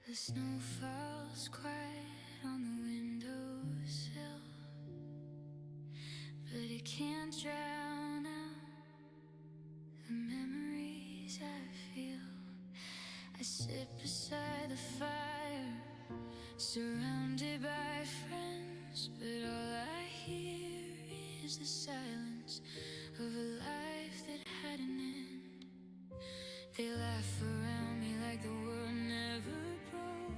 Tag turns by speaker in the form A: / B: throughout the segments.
A: The snow falls quiet on the windowsill, but it can't drown out the memories I feel. I sit beside the fire, surrounded by friends, but all I hear is the silence of a life that had an end. They laugh around me like the world never broke,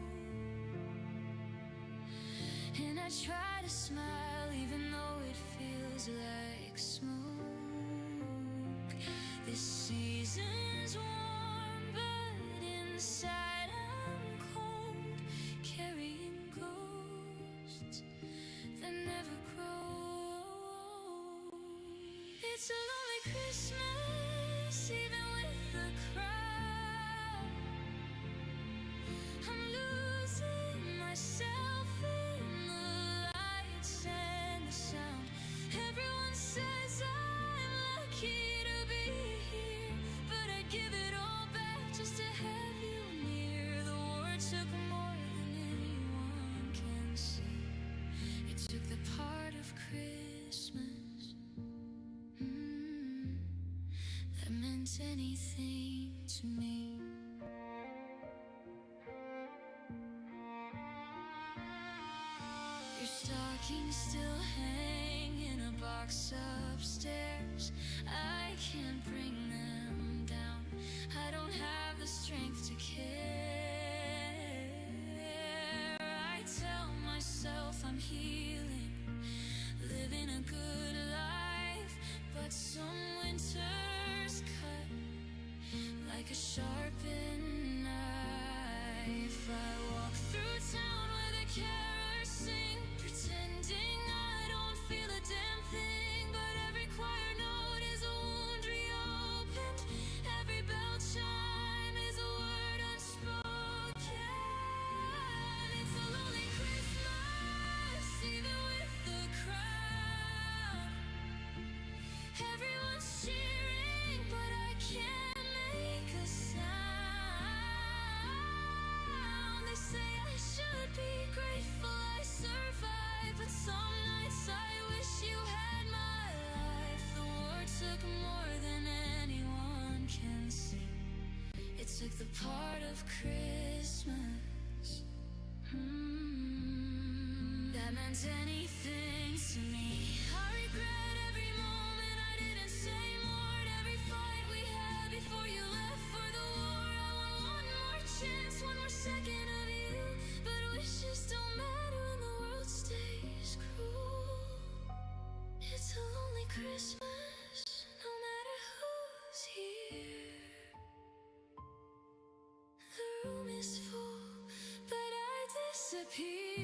A: and I try to smile even though it feels like smoke. This season's warm, but inside I'm cold, carrying ghosts that never grow. It's a lonely Christmas, even with the crowd. I'm losing myself in the lights and the sound. Everyone says I'm lucky to be here, but I'd give it all back just to have you near. The war took more than anyone can see. It took the part of Christmas that meant anything to me. Your stockings still hang in a box upstairs. I can't bring them down. I don't have the strength to care. I tell myself I'm healing, living a good life, but some winters cut like a sharpened knife. I walk through town with a carolers sing, pretending I don't feel a damn thing, but every choir note is a wound reopened. Every bell chime is a word unspoken. It's a lonely Christmas, even with the crowd. Everyone's cheering, but I can't make a sound. They say I should be grateful I survived, but some nights I wish you had my life. The war took more than anyone can see. It took the part of Christmas that meant anything to me. I regret every moment I didn't say more, at every fight we had before you left for the war. I want one more chance, one more second of you, but wishes don't matter when the world stays cruel. It's a lonely Christmas, no matter who's here. The room is full, but I disappear.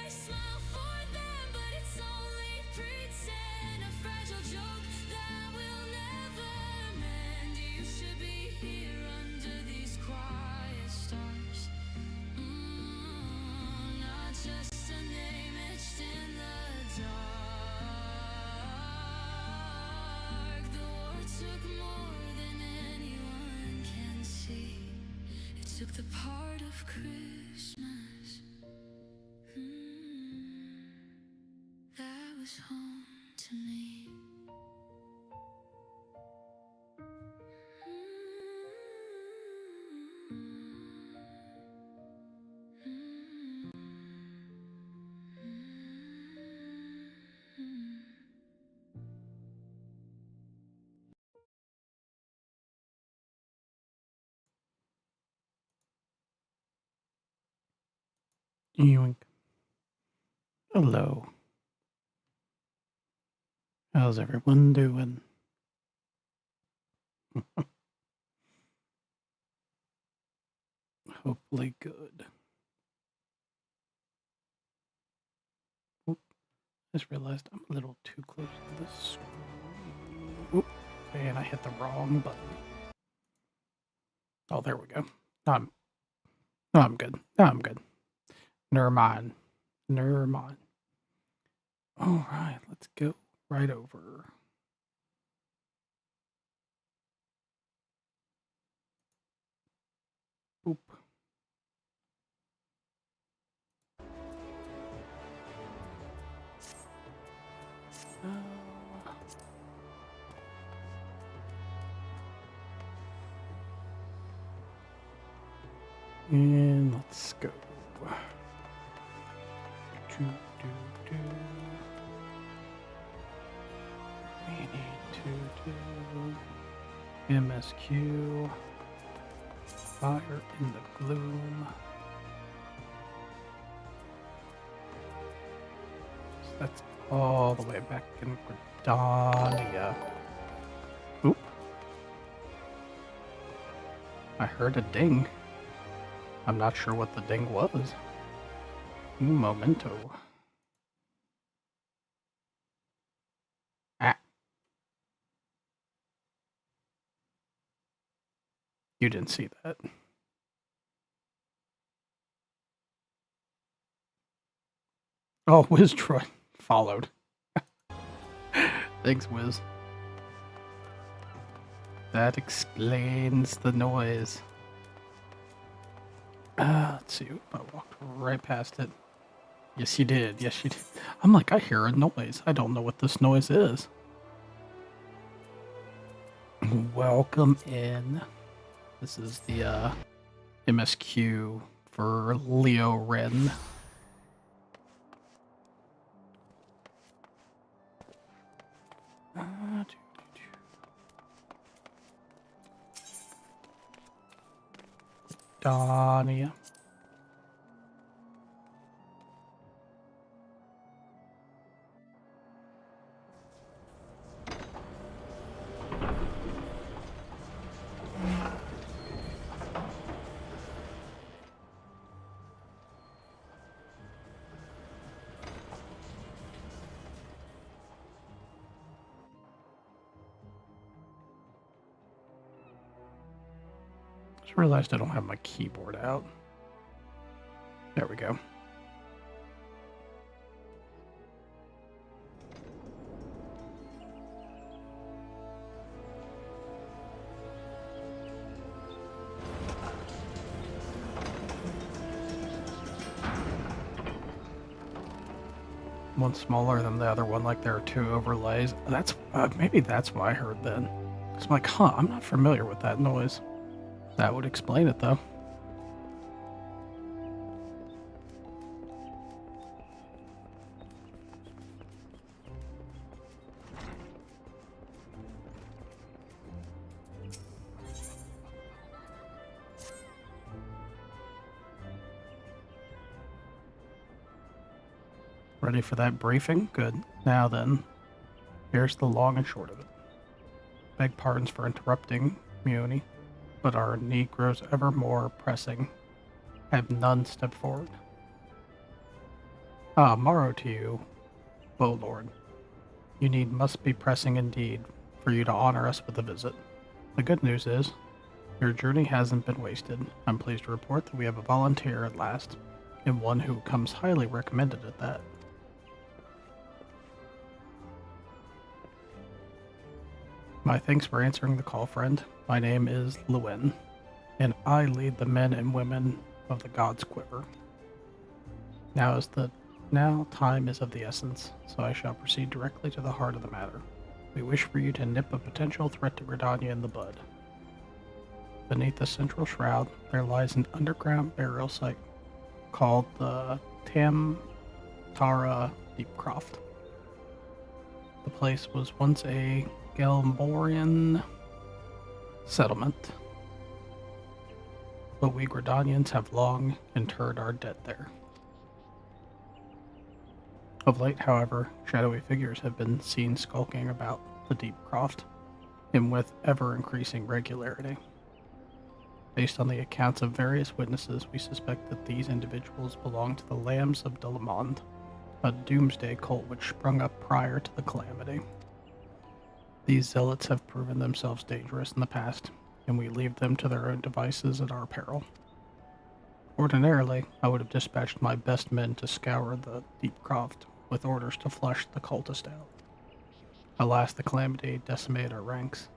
A: I smile for them, but it's only pretend, a fragile joke that will never mend. You should be here under these quiet stars, not just a name etched in the dark. The war took more than anyone can see. It took the part of Christmas that was home to me.
B: Yoink. Hello. How's everyone doing? Hopefully good. Oop, just realized I'm a little too close to the screen. Oop, and I hit the wrong button. Oh, there we go. No, I'm good. No, I'm good. Never mind. Never mind. All right, let's go right over. Boop. And let's go. Do, do, do. We need to do MSQ. Fire in the gloom. So that's all the way back in Gridania. Oop. I heard a ding. I'm not sure what the ding was. Un momento. Ah. You didn't see that. Oh, Wiz Troy followed. Thanks, Wiz. That explains the noise. Let's see. I walked right past it. Yes, you did. Yes, you did. I'm like, I hear a noise. I don't know what this noise is. Welcome in. This is the MSQ for Leo Ren. Dania. Just realized I don't have my keyboard out. There we go. One smaller than the other one, like there are two overlays. That's maybe that's why I heard then. Cause I'm like, huh, I'm not familiar with that noise. That would explain it though. Ready for that briefing? Good. Now then, here's the long and short of it. Beg pardons for interrupting, Muni, but our need grows ever more pressing. Have none step forward. Ah, morrow to you, O Lord. Your need must be pressing indeed, for you to honor us with a visit. The good news is, your journey hasn't been wasted. I'm pleased to report that we have a volunteer at last, and one who comes highly recommended at that. My thanks for answering the call, friend. My name is Lewin, and I lead the men and women of the God's Quiver. Now time is of the essence, so I shall proceed directly to the heart of the matter. We wish for you to nip a potential threat to Gridania in the bud. Beneath the central shroud, there lies an underground burial site called the Tamtara Deepcroft. The place was once a Gelmorian settlement, but we Gridanians have long interred our dead there. Of late, however, shadowy figures have been seen skulking about the Deepcroft, and with ever-increasing regularity. Based on the accounts of various witnesses, we suspect that these individuals belong to the Lambs of Delamond, a doomsday cult which sprung up prior to the calamity. These zealots have proven themselves dangerous in the past, and we leave them to their own devices at our peril. Ordinarily, I would have dispatched my best men to scour the deep croft with orders to flush the cultist out. Alas, the calamity decimated our ranks,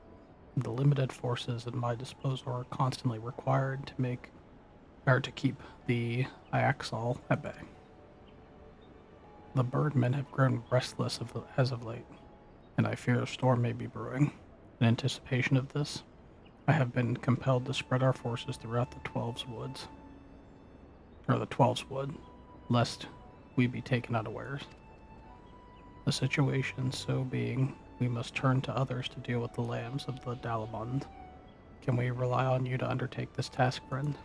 B: and the limited forces at my disposal are constantly required to keep the Iaxol at bay. The birdmen have grown restless as of late, and I fear a storm may be brewing. In anticipation of this, I have been compelled to spread our forces throughout the Twelves Wood, lest we be taken unawares. The situation so being, we must turn to others to deal with the lambs of the Dalamund. Can we rely on you to undertake this task, friend?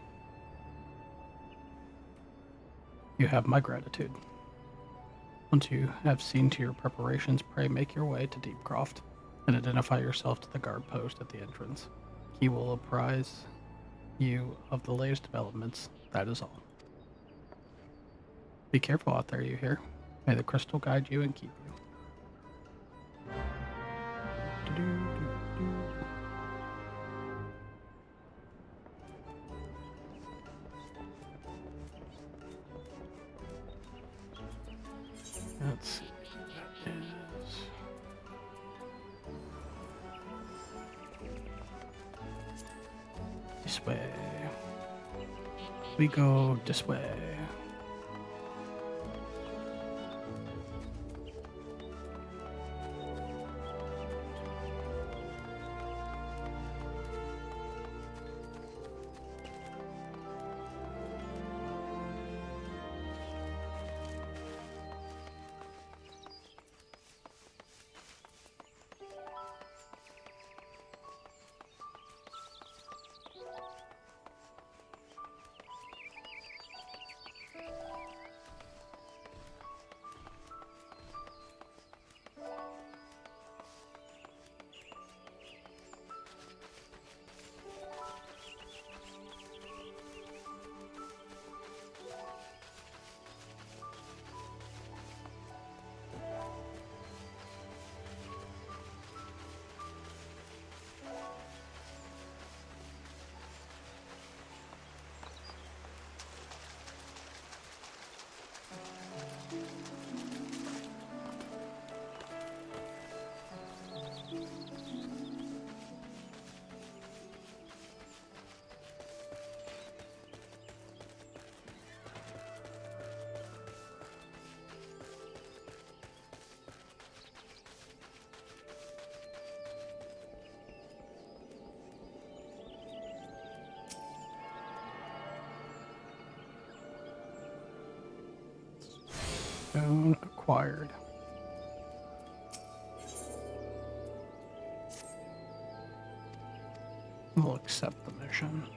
B: You have my gratitude. Once you have seen to your preparations, pray make your way to Deepcroft and identify yourself to the guard post at the entrance. He will apprise you of the latest developments. That is all. Be careful out there, you hear? May the crystal guide you and keep you. Let's see. That is... this way. We go this way. Stone acquired. We'll accept the mission.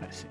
B: I see.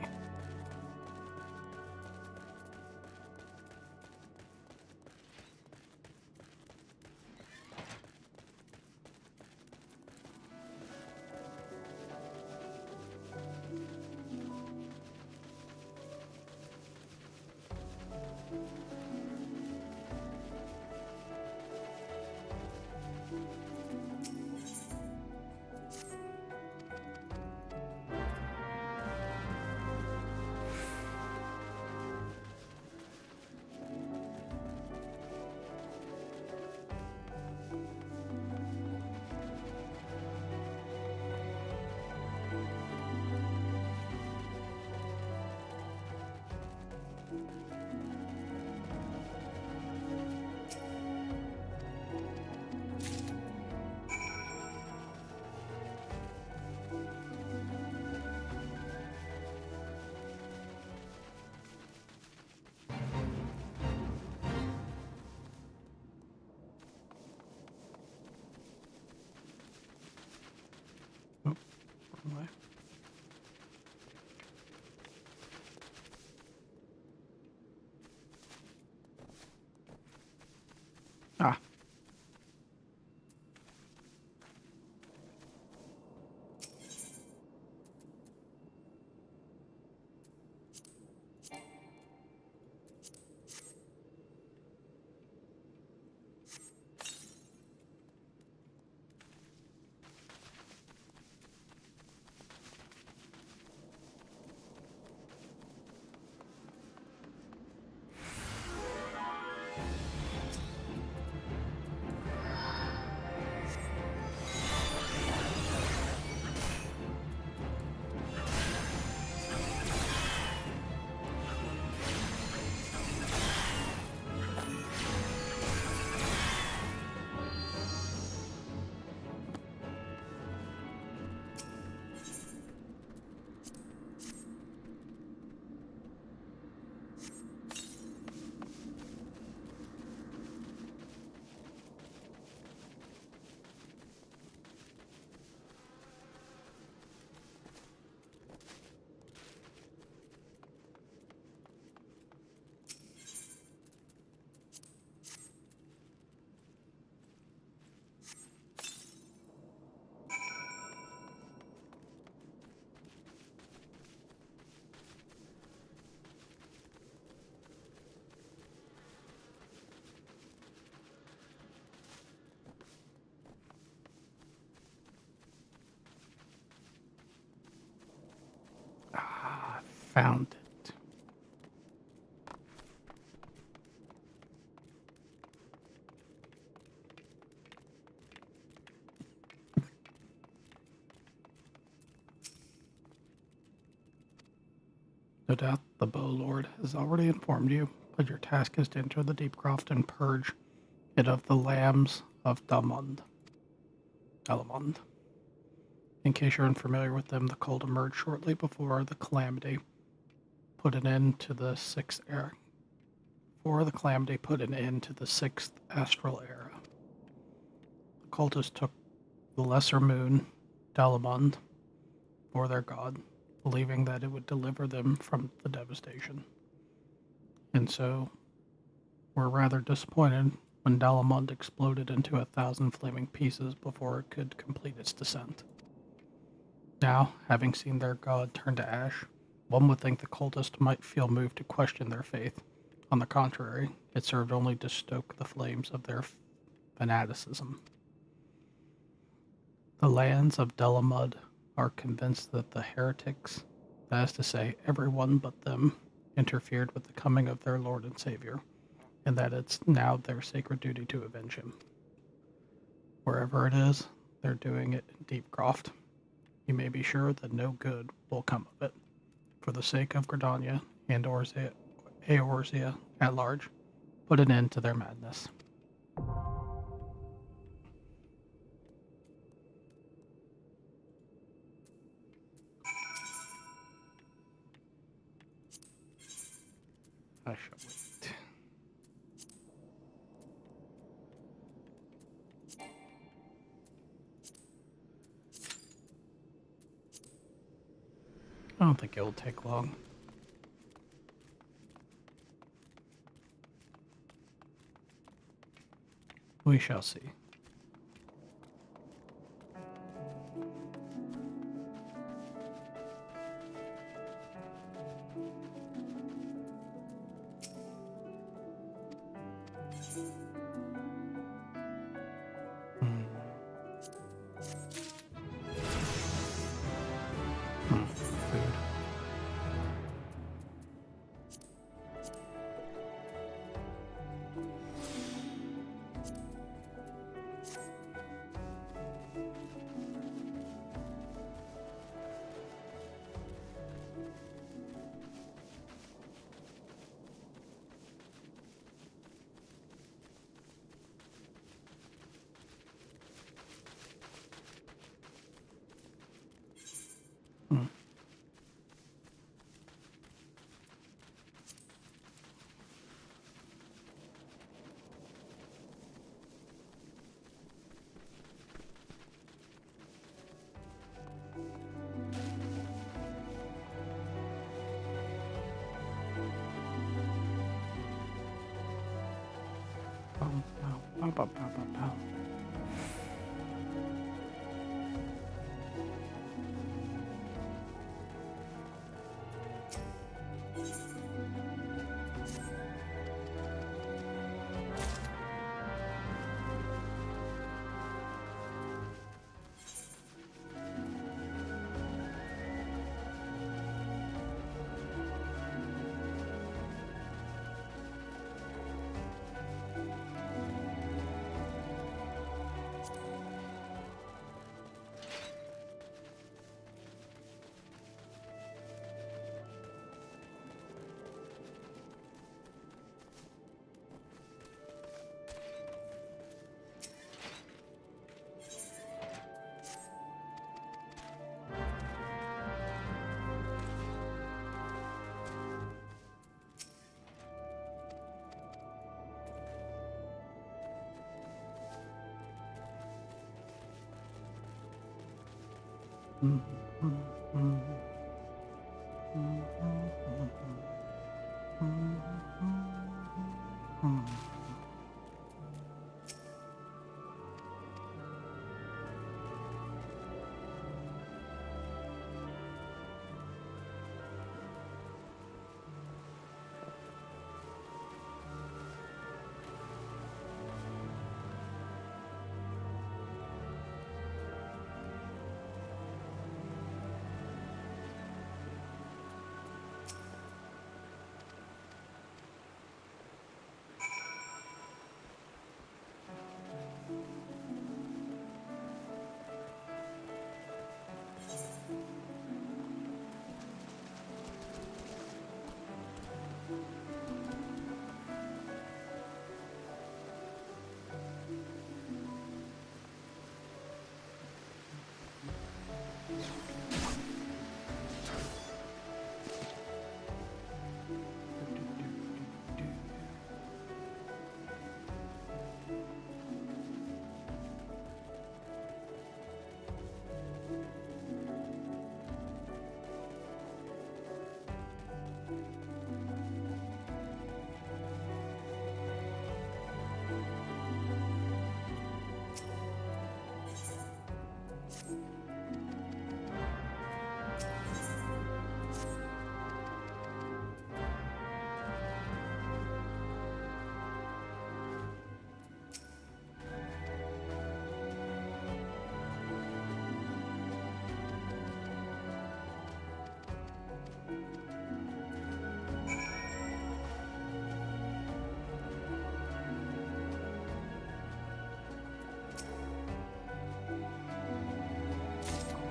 B: found it. No doubt the Bow Lord has already informed you, but your task is to enter the deep croft and purge it of the lambs of Dalamond. In case you're unfamiliar with them, the cult emerged shortly before the Calamity put an end to the sixth era. Before the Calamity put an end to the sixth astral era. The cultists took the lesser moon, Dalamond, for their god, believing that it would deliver them from the devastation. And so were rather disappointed when Dalamond exploded into 1,000 flaming pieces before it could complete its descent. Now, having seen their god turn to ash, one would think the cultists might feel moved to question their faith. On the contrary, it served only to stoke the flames of their fanaticism. The lands of Dalamud are convinced that the heretics, that is to say, everyone but them, interfered with the coming of their Lord and Savior, and that it's now their sacred duty to avenge him. Wherever it is, they're doing it in Deepcroft. You may be sure that no good will come of it. For the sake of Gridania and Eorzea at large, put an end to their madness. I shall wait. I don't think it will take long. We shall see. Food.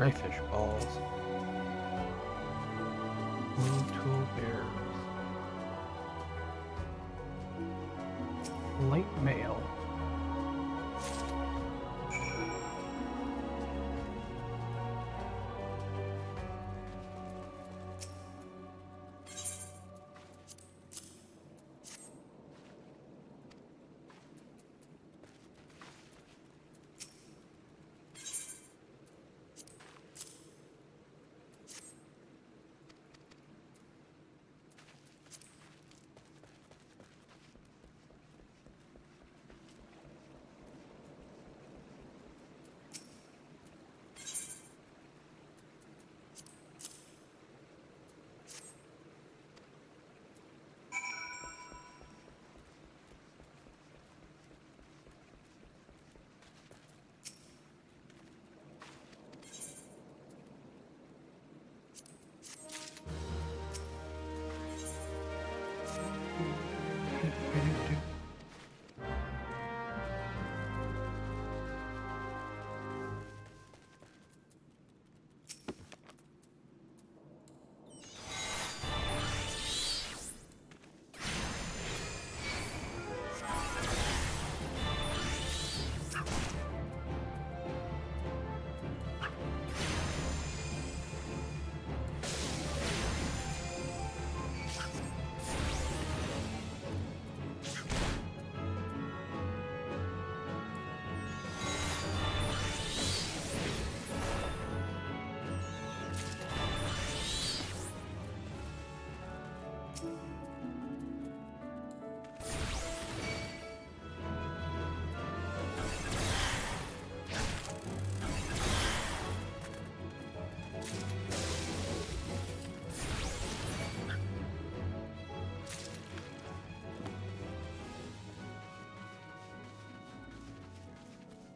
B: Crayfish balls. Blue tool bears. Late mail.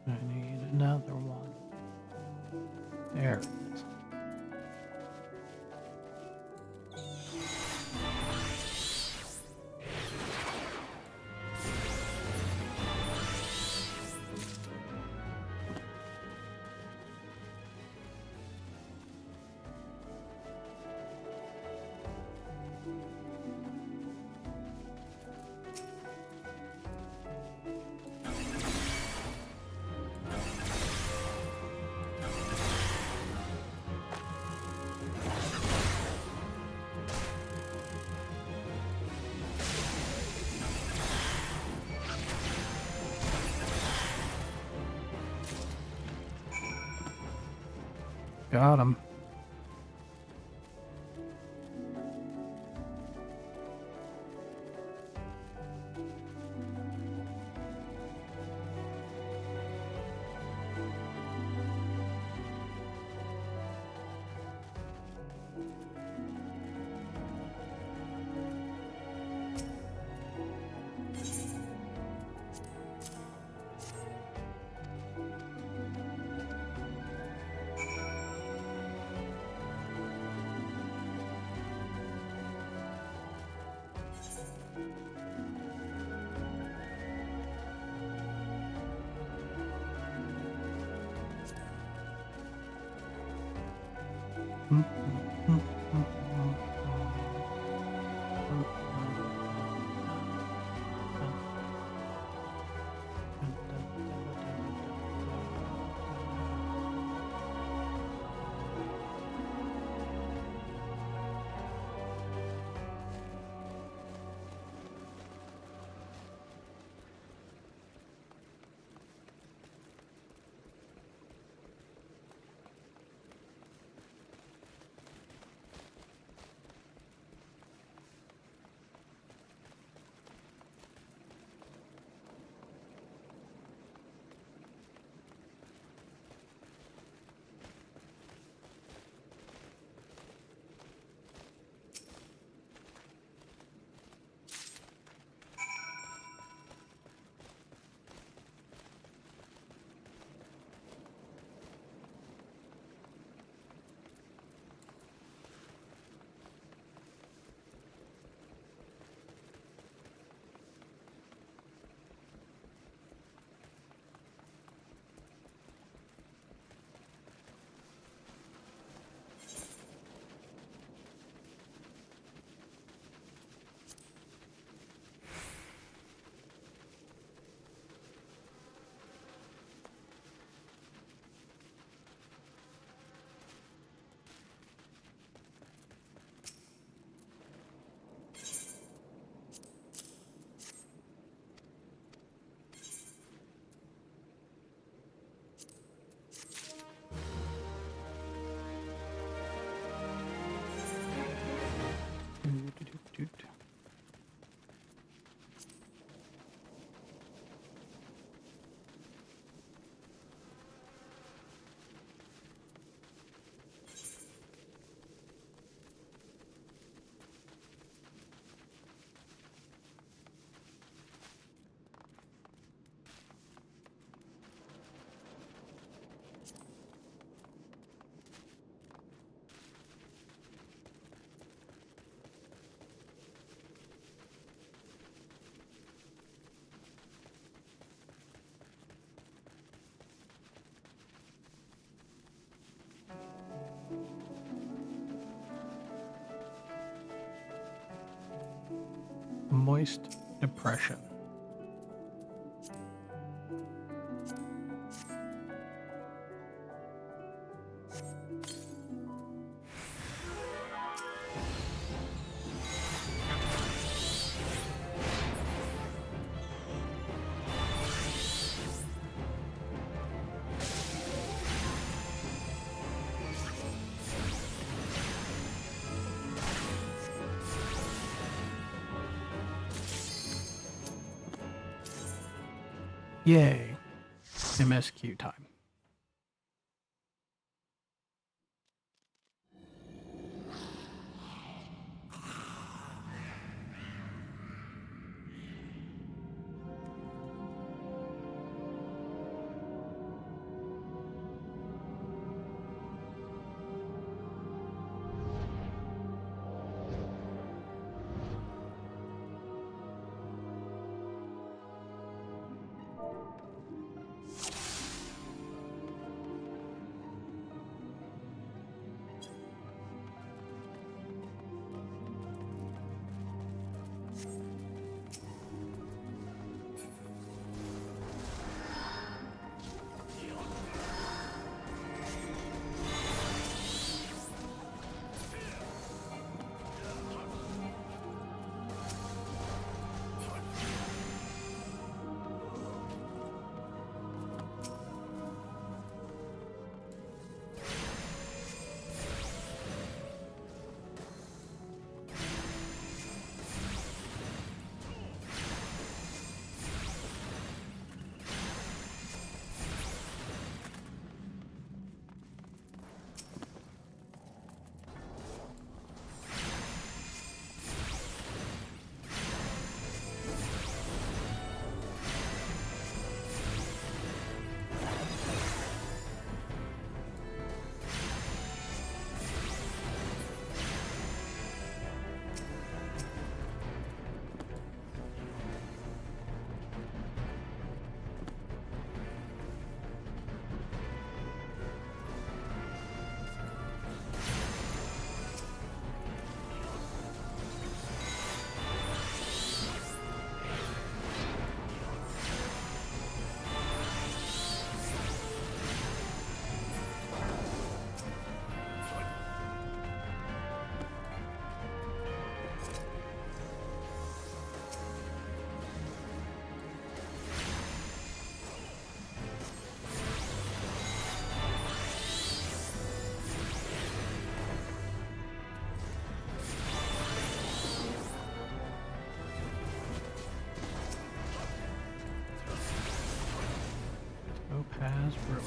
B: I need another one. There it is. Got him. Moist Depression. Yay. MSQ time. Topaz Ruin.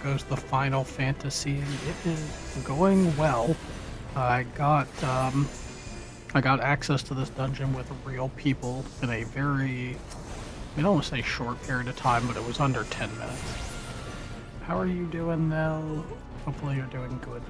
B: Goes the Final Fantasy, and it is going well. I got access to this dungeon with real people in a very I don't want to say short period of time, but it was under 10 minutes. How are you doing, Nell? Hopefully you're doing good.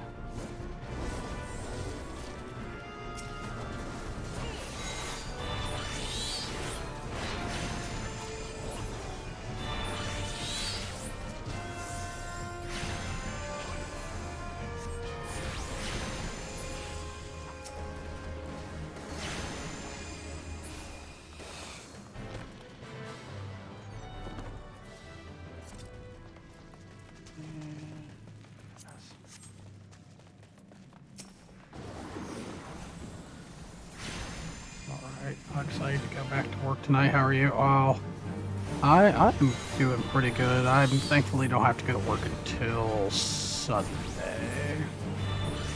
B: Alright, I'm excited to go back to work tonight. How are you? Oh, I'm doing pretty good. I thankfully don't have to go to work until Sunday.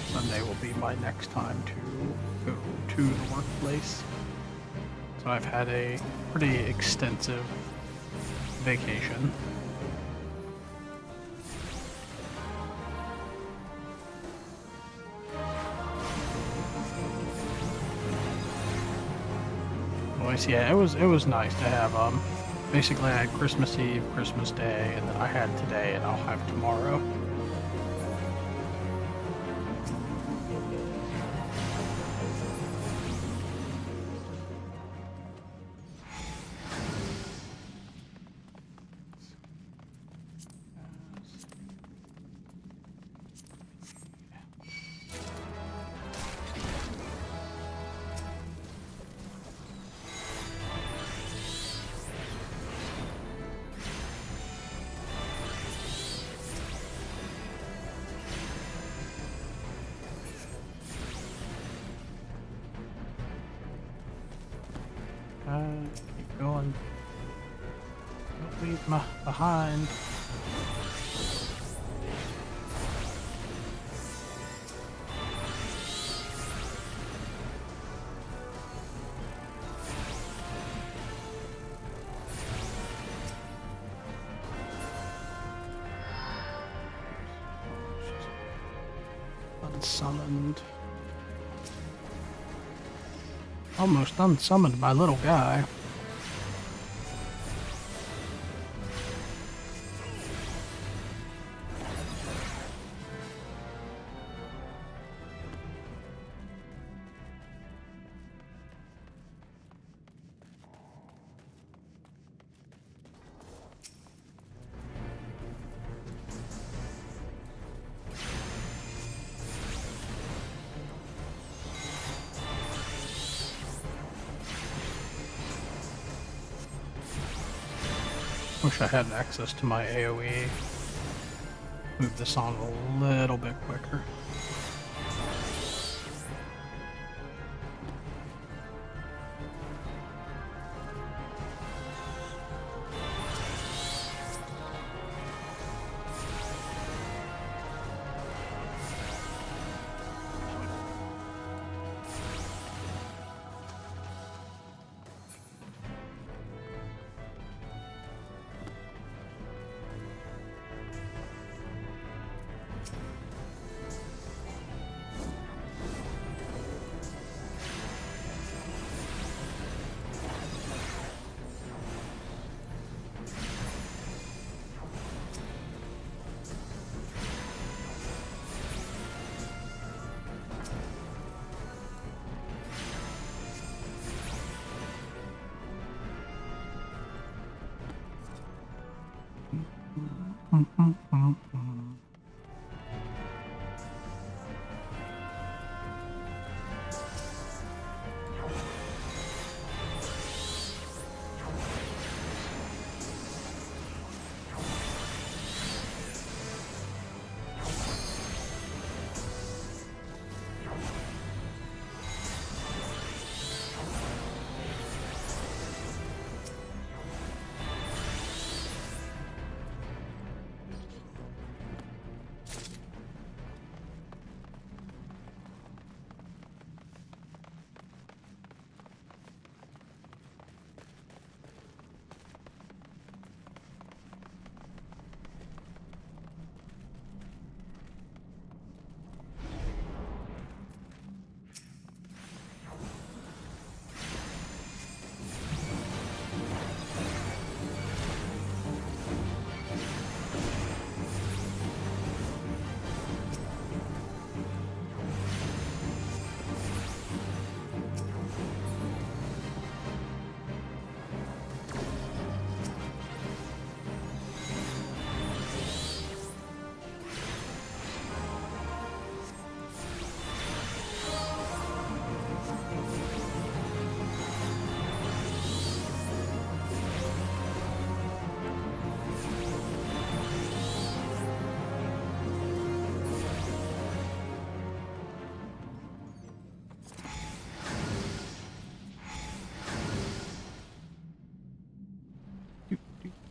B: Sunday will be my next time to go to the workplace. So I've had a pretty extensive vacation. Yeah, it was nice to have basically I had Christmas Eve, Christmas Day, and then I had today and I'll have tomorrow. Keep going. Don't leave me behind. Unsummoned. Almost unsummoned my little guy. Wish I had access to my AoE. Move this on a little bit quicker.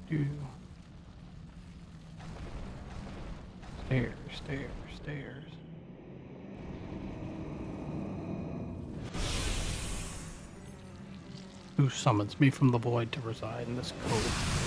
B: do. Stairs, stairs, stairs. Who summons me from the void to reside in this cove?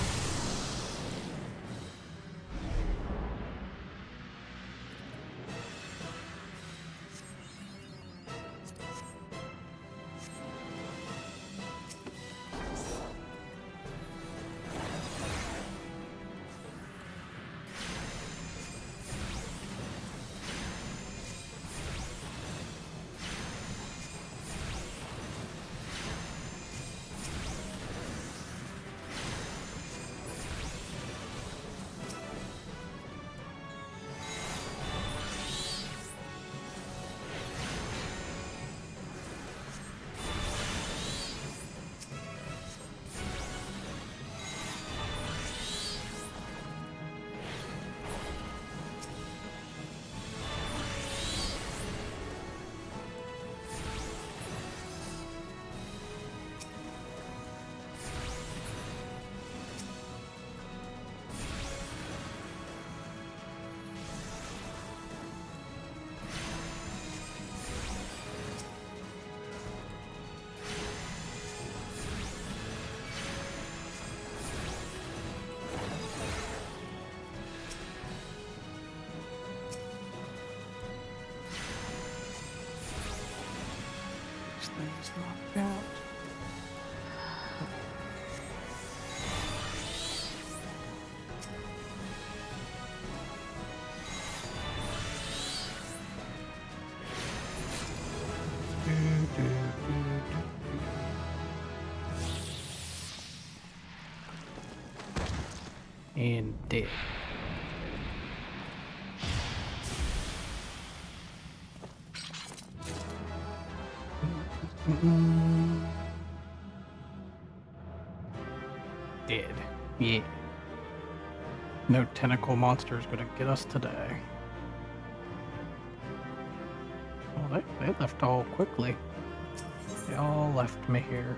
B: Things knocked out. And dead. Dead. Yeah. No tentacle monster is gonna get us today. Well, they left all quickly. They all left me here.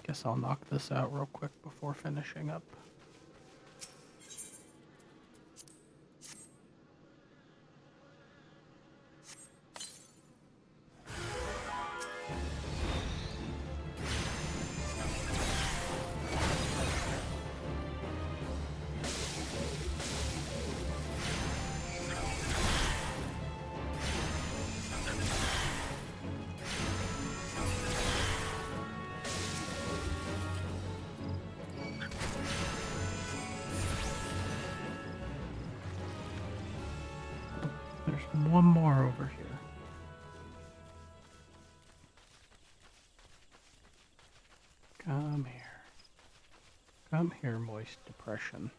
B: Guess I'll knock this out real quick before finishing up. There's one more over here. Come here. Come here, moist depression.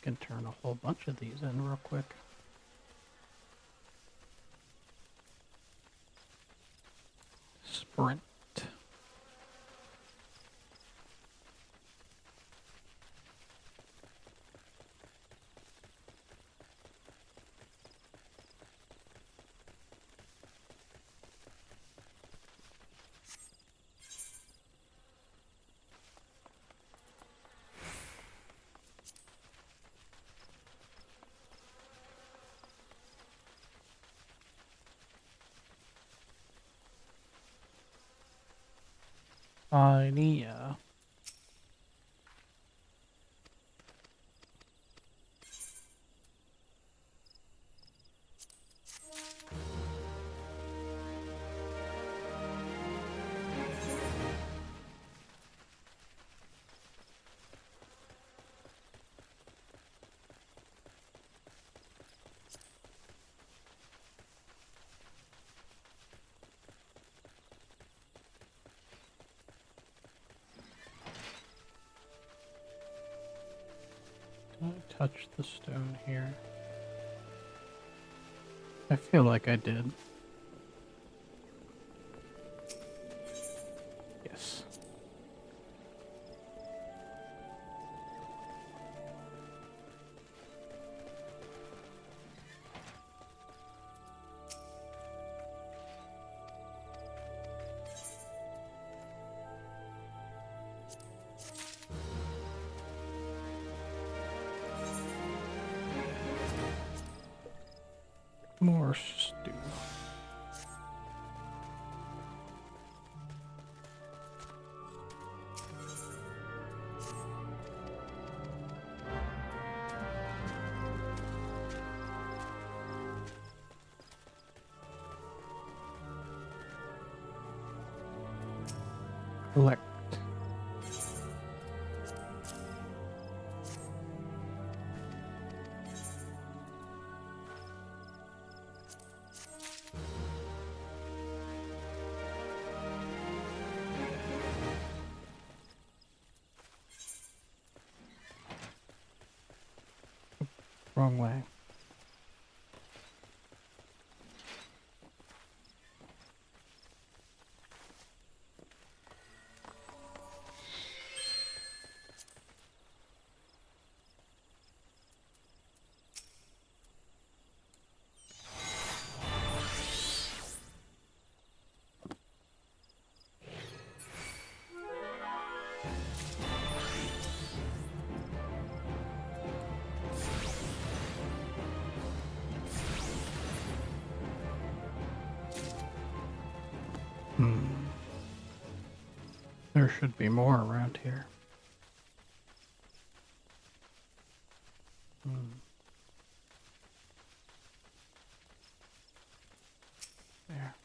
B: Can turn a whole bunch of these in real quick. Sprint. Idea. I touch the stone here? I feel like I did. Yes. More stew. Collect. Wrong way. There should be more around here. There.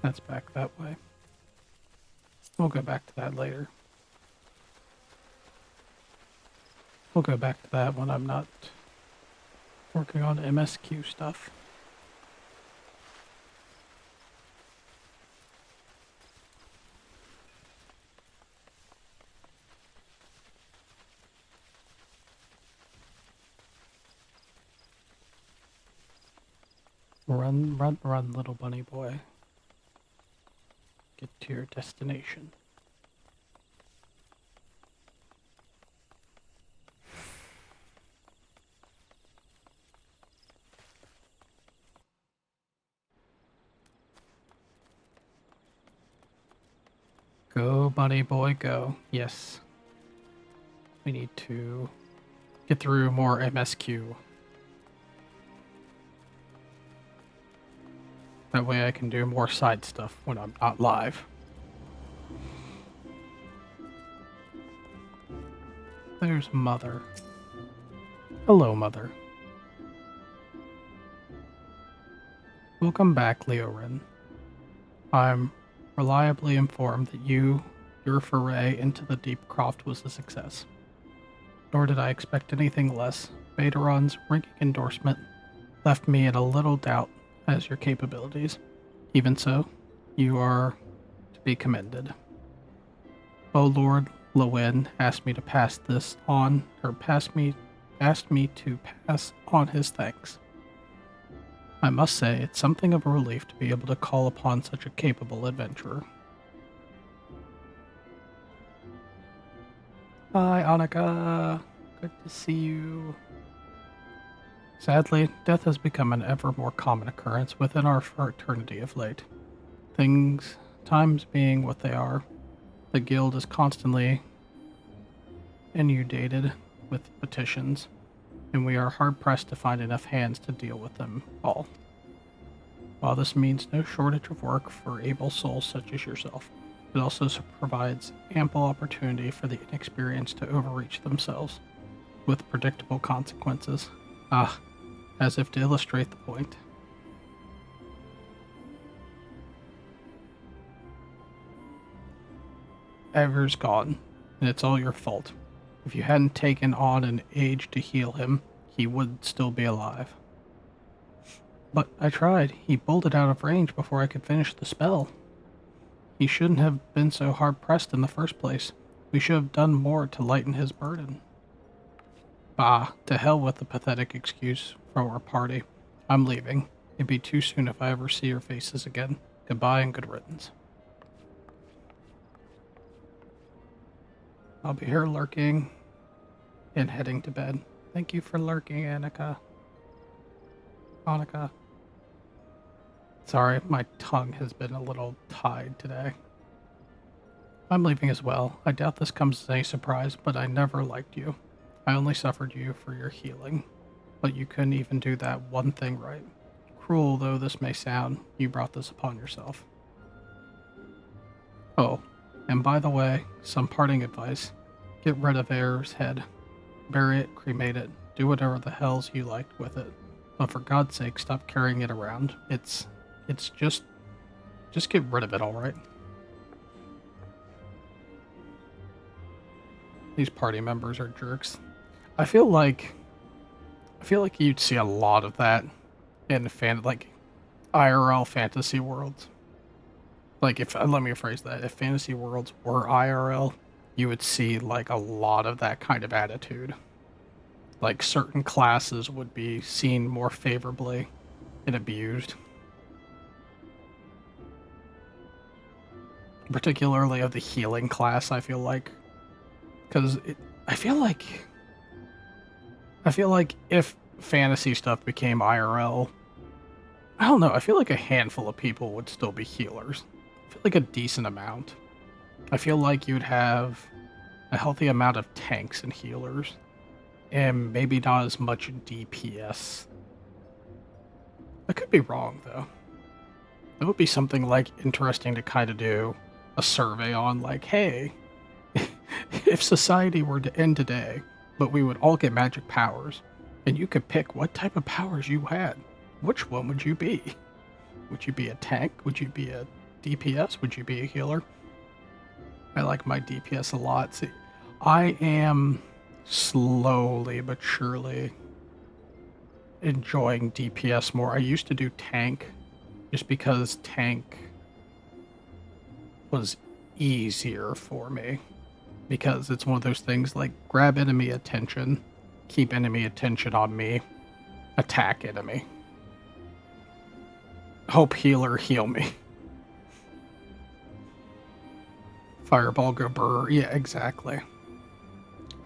B: That's back that way. We'll go back to that later. We'll go back to that when I'm not working on MSQ stuff. Run, run, run, little bunny boy. Get to your destination. Go, bunny boy, go. Yes. We need to get through more MSQ. That way I can do more side stuff when I'm not live. There's Mother. Hello, Mother. Welcome back, Leorin. I'm reliably informed that your foray into the Deep Croft was a success. Nor did I expect anything less. Vaderon's ringing endorsement left me in a little doubt as your capabilities. Even so, you are to be commended. Oh Lord Lewin asked me to pass this on, or asked me to pass on his thanks. I must say, it's something of a relief to be able to call upon such a capable adventurer. Hi, Annika. Good to see you. Sadly, death has become an ever more common occurrence within our fraternity of late. Things times being what they are, the guild is constantly inundated with petitions, and we are hard-pressed to find enough hands to deal with them all. While this means no shortage of work for able souls such as yourself, it also provides ample opportunity for the inexperienced to overreach themselves, with predictable consequences. As if to illustrate the point. Ever's gone, and it's all your fault. If you hadn't taken on an age to heal him, he would still be alive. But I tried. He bolted out of range before I could finish the spell. He shouldn't have been so hard-pressed in the first place. We should have done more to lighten his burden. Bah, to hell with the pathetic excuse from our party. I'm leaving. It'd be too soon if I ever see your faces again. Goodbye and good riddance. I'll be here lurking and heading to bed. Thank you for lurking, Annika. Annika. Sorry, my tongue has been a little tied today. I'm leaving as well. I doubt this comes as any surprise, but I never liked you. I only suffered you for your healing, but you couldn't even do that one thing right. Cruel though this may sound, you brought this upon yourself. Oh, and by the way, some parting advice. Get rid of Eorz's head. Bury it, cremate it, do whatever the hells you liked with it. But for God's sake, stop carrying it around. It's just get rid of it, alright? These party members are jerks. I feel like you'd see a lot of that in IRL fantasy worlds. Like let me rephrase that. If fantasy worlds were IRL, you would see like a lot of that kind of attitude. Like certain classes would be seen more favorably and abused. Particularly of the healing class, I feel like. Because I feel like if fantasy stuff became IRL, I don't know, I feel like a handful of people would still be healers. I feel like a decent amount. I feel like you'd have a healthy amount of tanks and healers, and maybe not as much DPS. I could be wrong, though. That would be something like interesting to kind of do a survey on, like, hey, if society were to end today, but we would all get magic powers, and you could pick what type of powers you had, which one would you be? Would you be a tank? Would you be a DPS? Would you be a healer? I like my DPS a lot. See, I am slowly but surely enjoying DPS more. I used to do tank just because tank was easier for me. Because it's one of those things like grab enemy attention, keep enemy attention on me, attack enemy. Hope healer heal me. Fireball go brr. Yeah, exactly.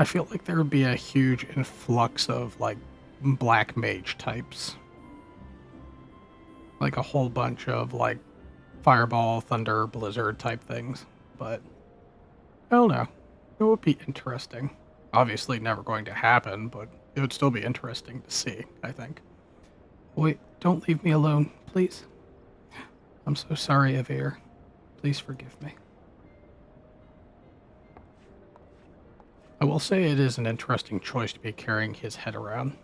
B: I feel like there would be a huge influx of like black mage types. Like a whole bunch of like fireball, thunder, blizzard type things. But I don't know. It would be interesting. Obviously never going to happen, but it would still be interesting to see, I think. Wait, don't leave me alone, please. I'm so sorry, Eorzea. Please forgive me. I will say it is an interesting choice to be carrying his head around.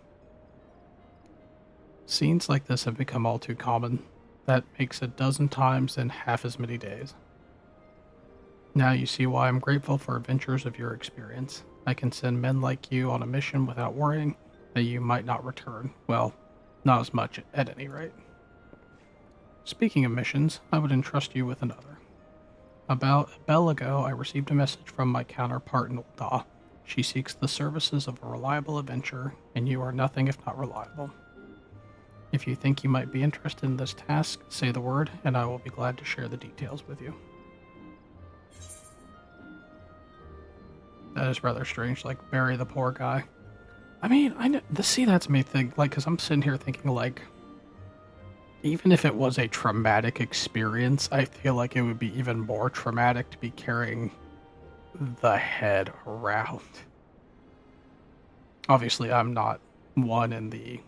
B: Scenes like this have become all too common. That makes a dozen times in half as many days. Now you see why I'm grateful for adventures of your experience. I can send men like you on a mission without worrying that you might not return. Well, not as much at any rate. Speaking of missions, I would entrust you with another. About a bell ago, I received a message from my counterpart in Ul'dah. She seeks the services of a reliable adventurer, and you are nothing if not reliable. If you think you might be interested in this task, say the word, and I will be glad to share the details with you. That is rather strange, like, bury the poor guy. I mean, I know, see, that's me think, like, because I'm sitting here thinking, like, even if it was a traumatic experience, I feel like it would be even more traumatic to be carrying the head around. Obviously, I'm not one in the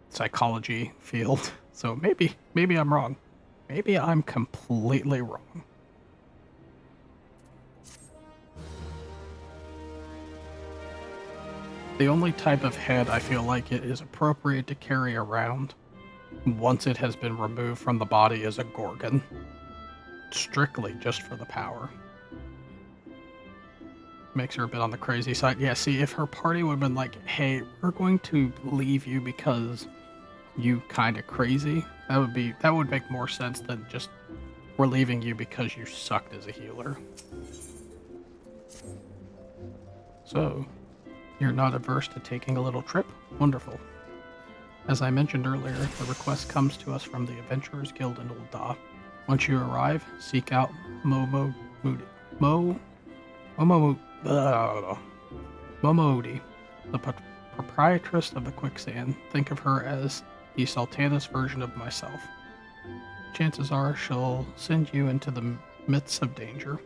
B: psychology field, so maybe I'm wrong. Maybe I'm completely wrong. The only type of head I feel like it is appropriate to carry around once it has been removed from the body is a Gorgon. Strictly just for the power. Makes her a bit on the crazy side. Yeah, see, if her party would have been like, hey, we're going to leave you because you kind of crazy, that would make more sense than just we're leaving you because you sucked as a healer. So, you're not averse to taking a little trip? Wonderful. As I mentioned earlier, the request comes to us from the Adventurers Guild in Ul'dah. Once you arrive, seek out Momodi, the proprietress of the quicksand. Think of her as the Sultana's version of myself. Chances are she'll send you into the midst of danger.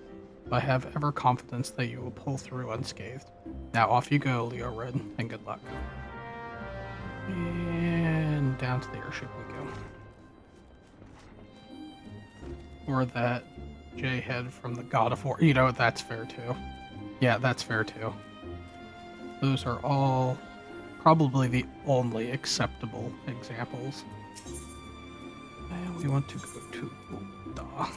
B: I have ever confidence that you will pull through unscathed. Now off you go, Leo Red, and good luck. And down to the airship we go. Or that J-head from the God of War. You know, that's fair too. Yeah, that's fair too. Those are all probably the only acceptable examples. And we want to go to Ul'dah.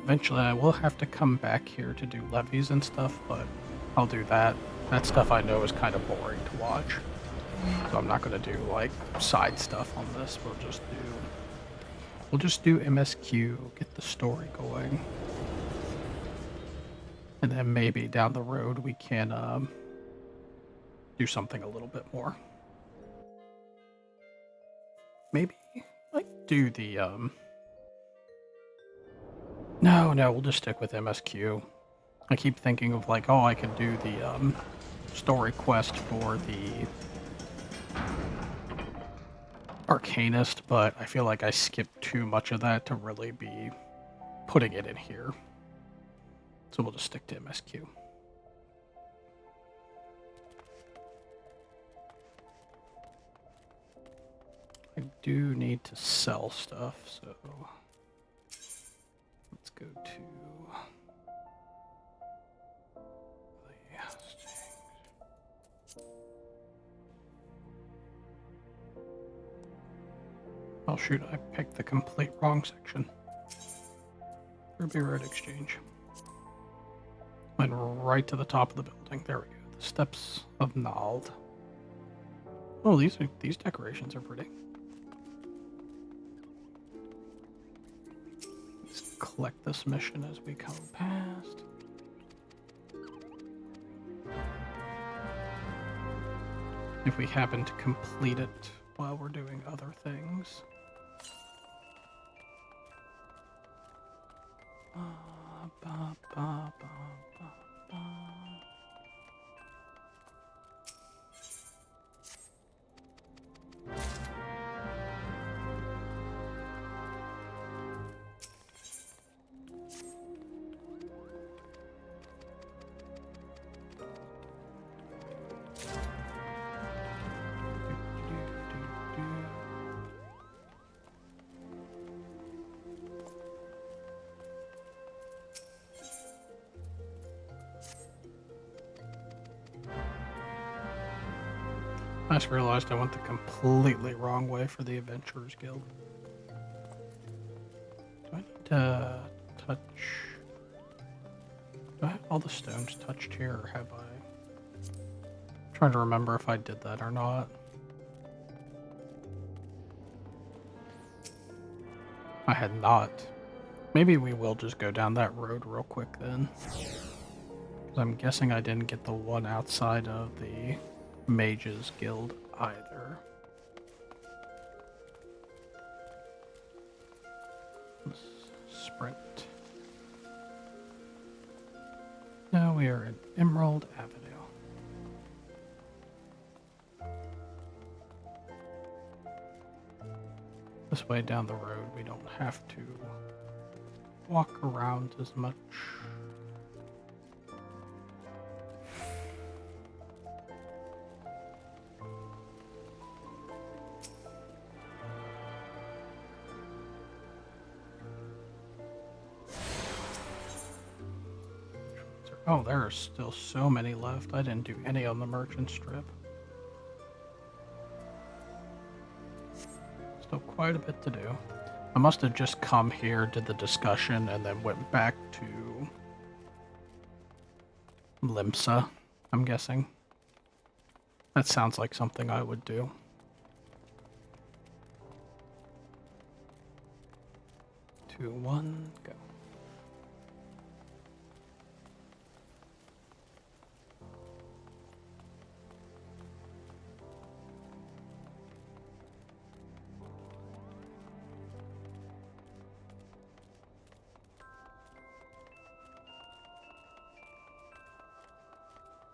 B: Eventually I will have to come back here to do levies and stuff, but I'll do that. That stuff I know is kind of boring to watch. So I'm not going to do like side stuff on this. We'll just do MSQ, get the story going. And then maybe down the road we can do something a little bit more. Maybe like do the No, we'll just stick with MSQ. I keep thinking of like, oh, I could do the story quest for the Arcanist, but I feel like I skipped too much of that to really be putting it in here. So we'll just stick to MSQ. I do need to sell stuff, so let's go to oh shoot, I picked the complete wrong section. Ruby Road Exchange. Went right to the top of the building. There we go. The Steps of Nald. Oh, these decorations are pretty. Let's collect this mission as we come past. If we happen to complete it while we're doing other things. I just realized I went the completely wrong way for the Adventurers Guild. Do I need to touch... Do I have all the stones touched here, or have I... I'm trying to remember if I did that or not. I had not. Maybe we will just go down that road real quick then. 'Cause I'm guessing I didn't get the one outside of the Mages Guild either. Let's sprint. Now we are in Emerald Avenue. This way down the road, we don't have to walk around as much. Oh, there are still so many left. I didn't do any on the merchant strip. Still quite a bit to do. I must have just come here, did the discussion, and then went back to Limsa, I'm guessing. That sounds like something I would do. 2, 1, go.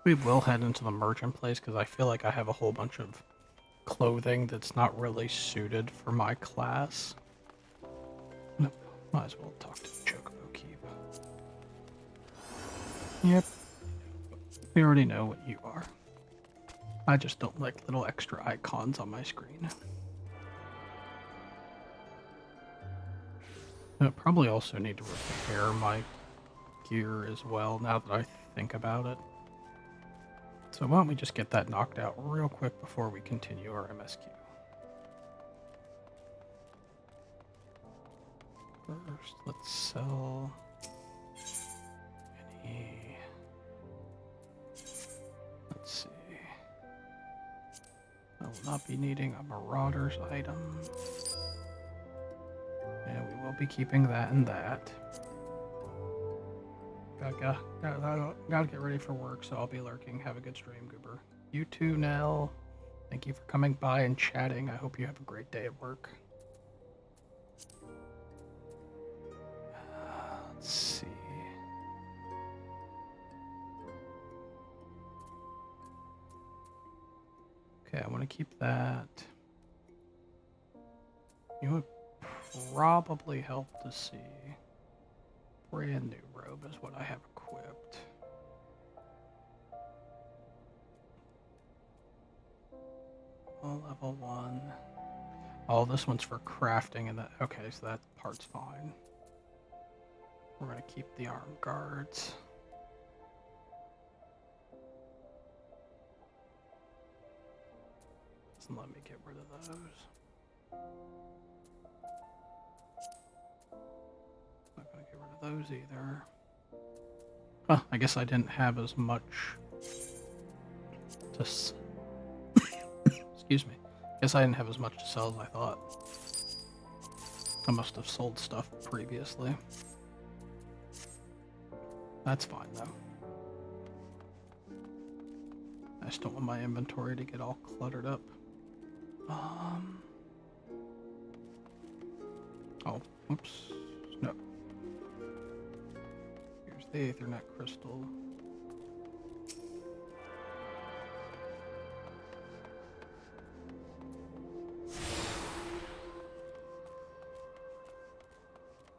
B: We will head into the merchant place because I feel like I have a whole bunch of clothing that's not really suited for my class. Nope. Might as well talk to Chocobo Keep. Yep. We already know what you are. I just don't like little extra icons on my screen. I probably also need to repair my gear as well now that I think about it. So why don't we just get that knocked out real quick before we continue our MSQ. First, let's sell any... Let's see. I will not be needing a Marauder's item. And we will be keeping that and that. Gotta get ready for work, so I'll be lurking. Have a good stream, Goober. You too, Nell. Thank you for coming by and chatting. I hope you have a great day at work. Let's see. Okay, I want to keep that. You would probably help to see. Brand new robe is what I have equipped. Oh, level 1. Oh, this one's for crafting, and that. Okay, so that part's fine. We're gonna keep the armed guards. Doesn't let me get rid of those. Not gonna get rid of those either. Huh, I guess I didn't have as much to excuse me. Guess I didn't have as much to sell as I thought. I must have sold stuff previously. That's fine though. I just don't want my inventory to get all cluttered up. Oh, oops. No. Here's the Aethernet crystal.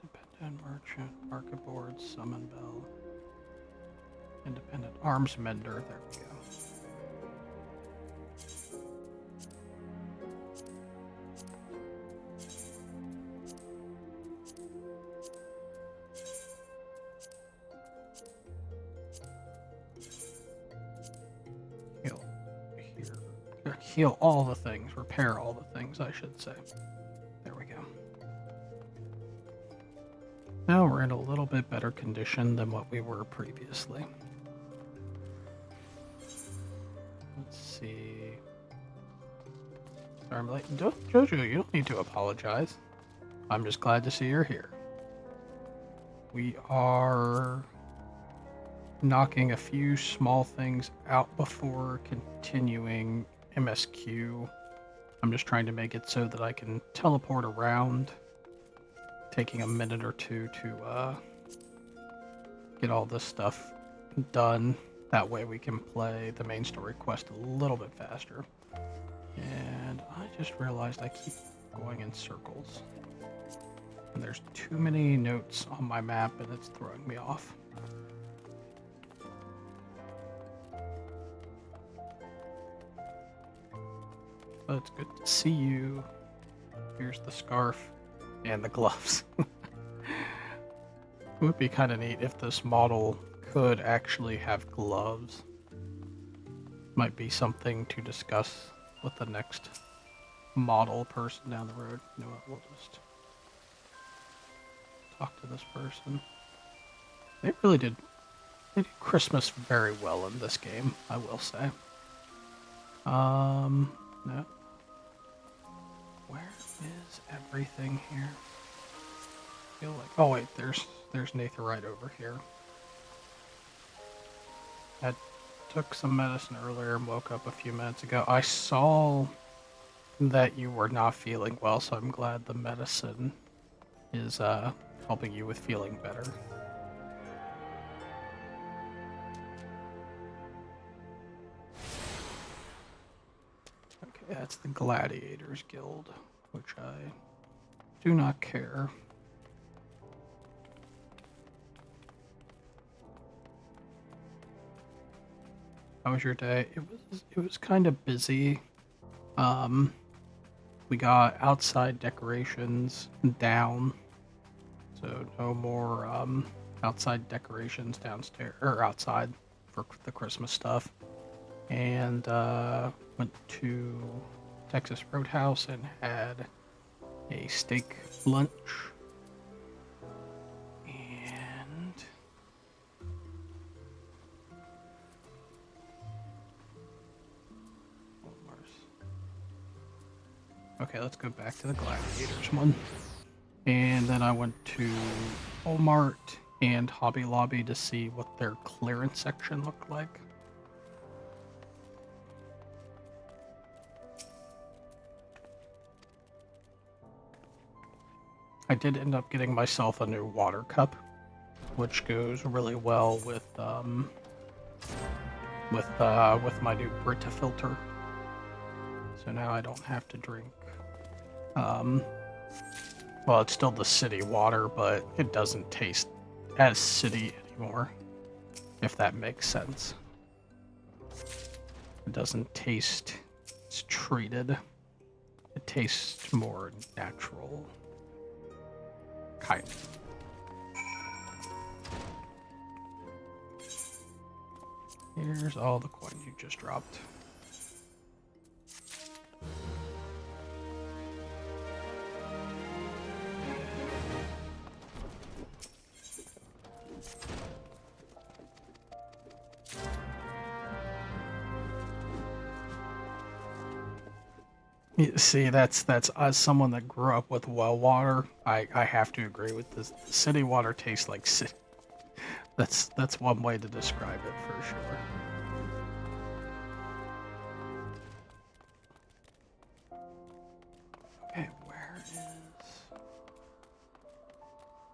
B: Dependent merchant, market board, summon bell. Independent arms mender. There we go. Heal all the things, repair all the things, I should say. There we go. Now we're in a little bit better condition than what we were previously. Let's see. Sorry, I'm late. Jojo, you don't need to apologize. I'm just glad to see you're here. We are knocking a few small things out before continuing MSQ. I'm just trying to make it so that I can teleport around, taking a minute or two to get all this stuff done. That way we can play the main story quest a little bit faster. And I just realized I keep going in circles. And there's too many notes on my map and it's throwing me off. But it's good to see you. Here's the scarf and the gloves. It would be kind of neat if this model could actually have gloves. Might be something to discuss with the next model person down the road. You know what, we'll just talk to this person. They did Christmas very well in this game, I will say. No. Where is everything here? I feel like, oh wait, there's Natherite over here. I took some medicine earlier and woke up a few minutes ago. I saw that you were not feeling well, so I'm glad the medicine is helping you with feeling better. Okay, that's the Gladiators Guild, which I do not care. How was your day? It was kind of busy. We got outside decorations down, so no more outside decorations downstairs or outside for the Christmas stuff. And went to Texas Roadhouse and had a steak lunch. And okay, let's go back to the Gladiators one. And then I went to Walmart and Hobby Lobby to see what their clearance section looked like. I did end up getting myself a new water cup, which goes really well with my new Brita filter. So now I don't have to drink. Well, it's still the city water, but it doesn't taste as city anymore, if that makes sense. It doesn't taste as treated. It tastes more natural. Kind of. Here's all the coins you just dropped. See, that's as someone that grew up with well water, I have to agree with this. City water tastes like city. That's one way to describe it for sure. Okay, where is?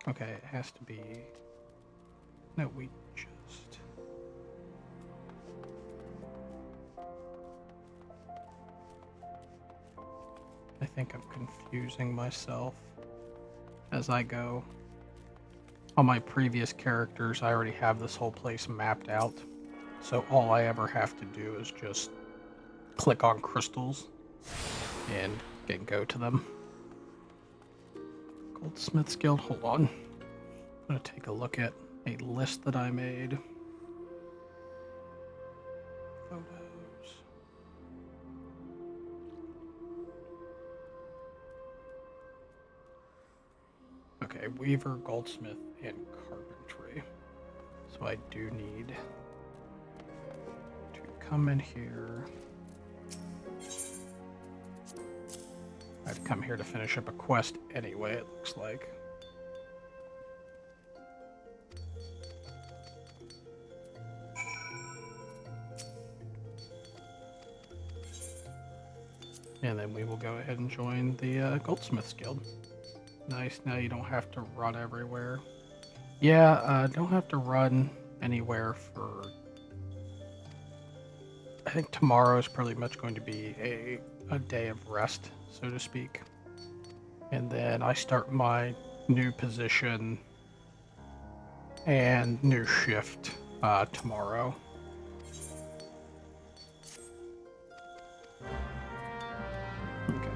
B: Okay, it has to be. No, we just. I think I'm confusing myself as I go. On my previous characters, I already have this whole place mapped out. So all I ever have to do is just click on crystals and go to them. Goldsmith's Guild, hold on. I'm going to take a look at a list that I made. Photos. Okay, Weaver, Goldsmith, and Carpentry. So I do need to come in here. I've come here to finish up a quest anyway, it looks like. And then we will go ahead and join the Goldsmiths Guild. Nice, now you don't have to run everywhere. Yeah, don't have to run anywhere for... I think tomorrow is pretty much going to be a day of rest, so to speak. And then I start my new position and new shift tomorrow. Okay.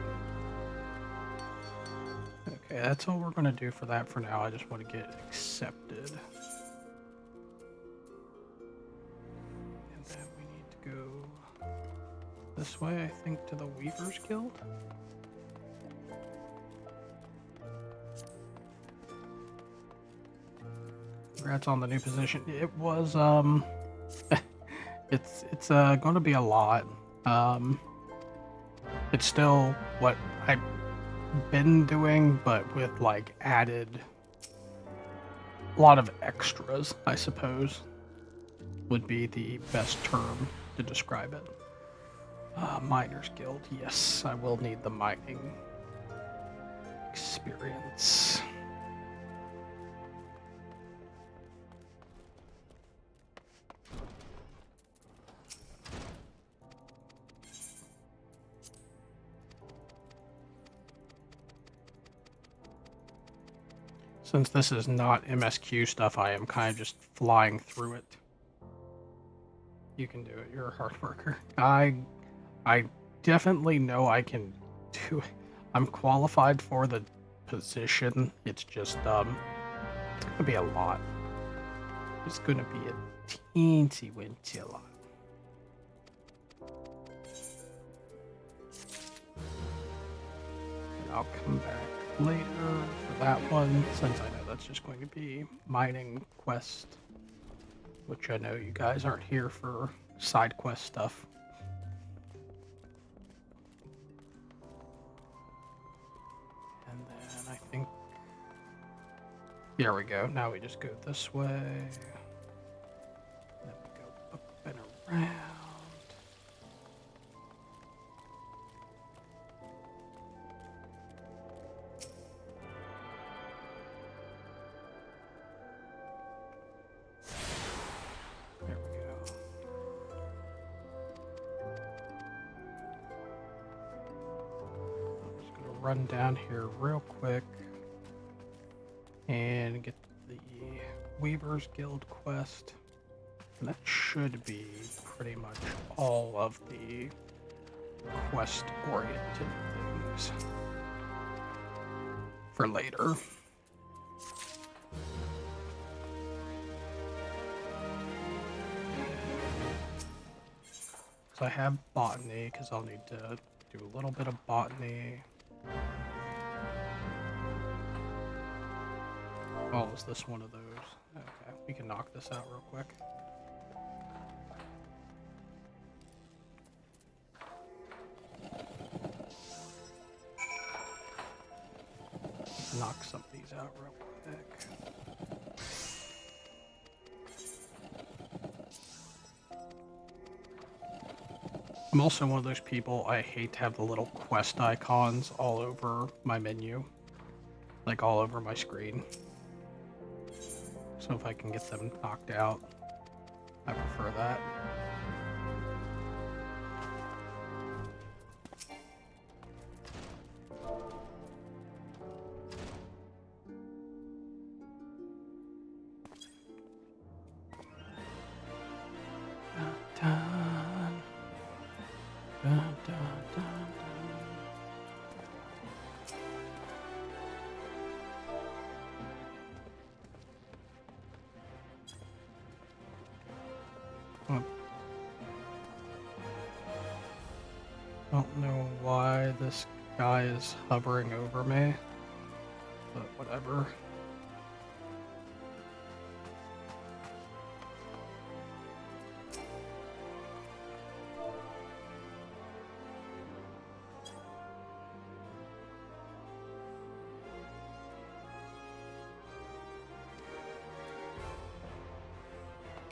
B: Okay, that's all we're going to do for that for now. I just want to get accepted. And then we need to go this way, I think, to the Weavers Guild. Congrats on the new position. It was, it's going to be a lot. It's still what I've been doing, but with like added a lot of extras, I suppose, would be the best term to describe it. Miners Guild. Yes, I will need the mining experience. Since this is not MSQ stuff, I am kind of just flying through it. You can do it. You're a hard worker. I definitely know I can do it. I'm qualified for the position. It's just it's gonna be a lot. It's gonna be a teensy weensy lot. And I'll come back later for that one, since I know that's just going to be mining quest, which I know you guys aren't here for side quest stuff. And then I think, there we go. Now we just go this way. Then we go up and around. There we go. I'm just gonna run down here real quick and get the Weavers Guild quest. And that should be pretty much all of the quest-oriented things for later. So I have botany, because I'll need to do a little bit of botany. Oh, is this one of those? Okay, we can knock this out real quick. Knock some of these out real quick. I'm also one of those people, I hate to have the little quest icons all over my menu. Like all over my screen. So if I can get them knocked out, I prefer that. Dun, dun, dun, dun, dun. I don't know why this guy is hovering over me, but whatever.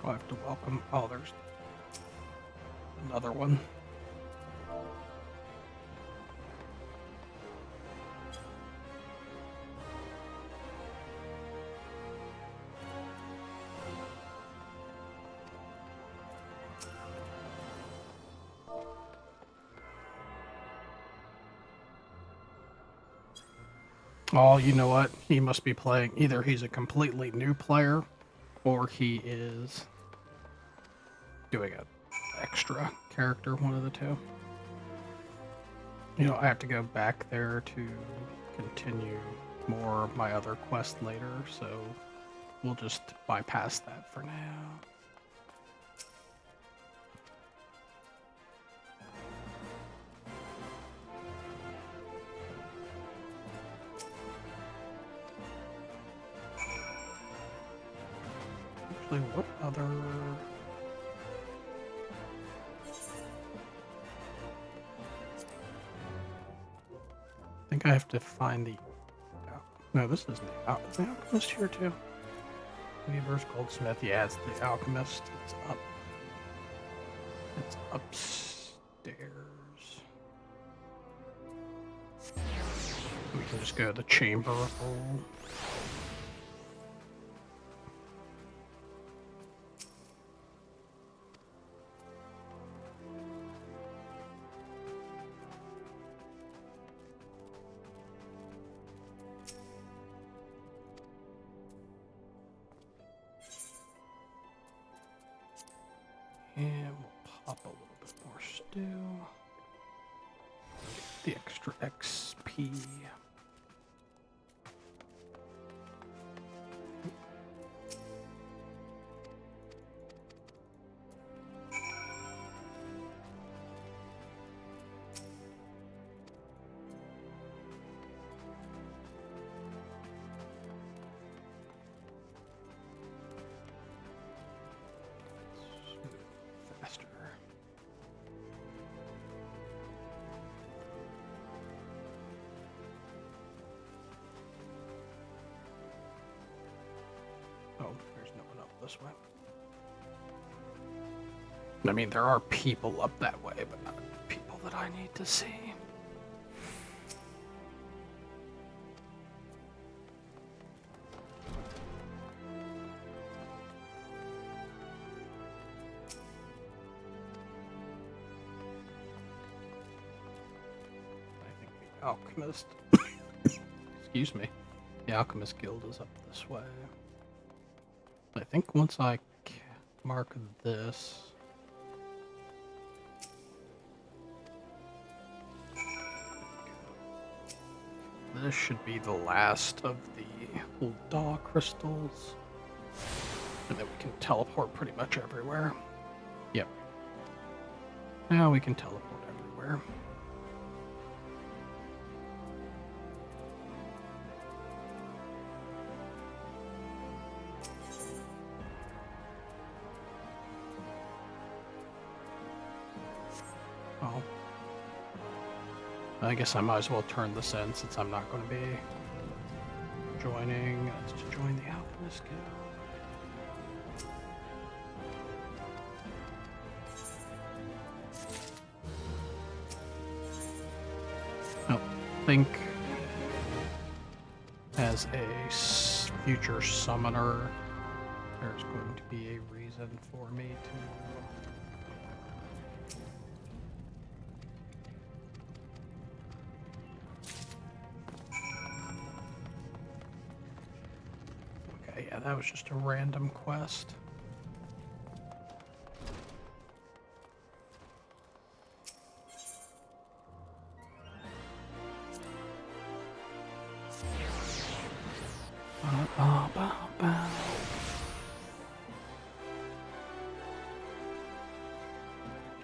B: I have to welcome. Oh, there's another one. Oh, you know what? He must be playing. Either he's a completely new player, or he is doing an extra character, one of the two. You know, I have to go back there to continue more of my other quest later, so we'll just bypass that for now. Actually, what other... I think I have to find the... No, this is the Alchemist here too. Weaver's Goldsmith. Yeah, it's the Alchemist. It's up. It's upstairs. We can just go to the Chamber of Rule. And we'll pop a little bit more stew. The extra XP. Faster. Oh, there's no one up this way. I mean, there are people up that way, but not people that I need to see. I think the Alchemist... Excuse me. The Alchemist Guild is up this way. I think once I mark this... This should be the last of the Ulda crystals. And then we can teleport pretty much everywhere. Yep. Now we can teleport everywhere. Oh. I guess I might as well turn this in since I'm not going to be joining. Let's just join the Alchemist Guild. I think as a future summoner, there's going to be a reason for me to... Yeah, that was just a random quest.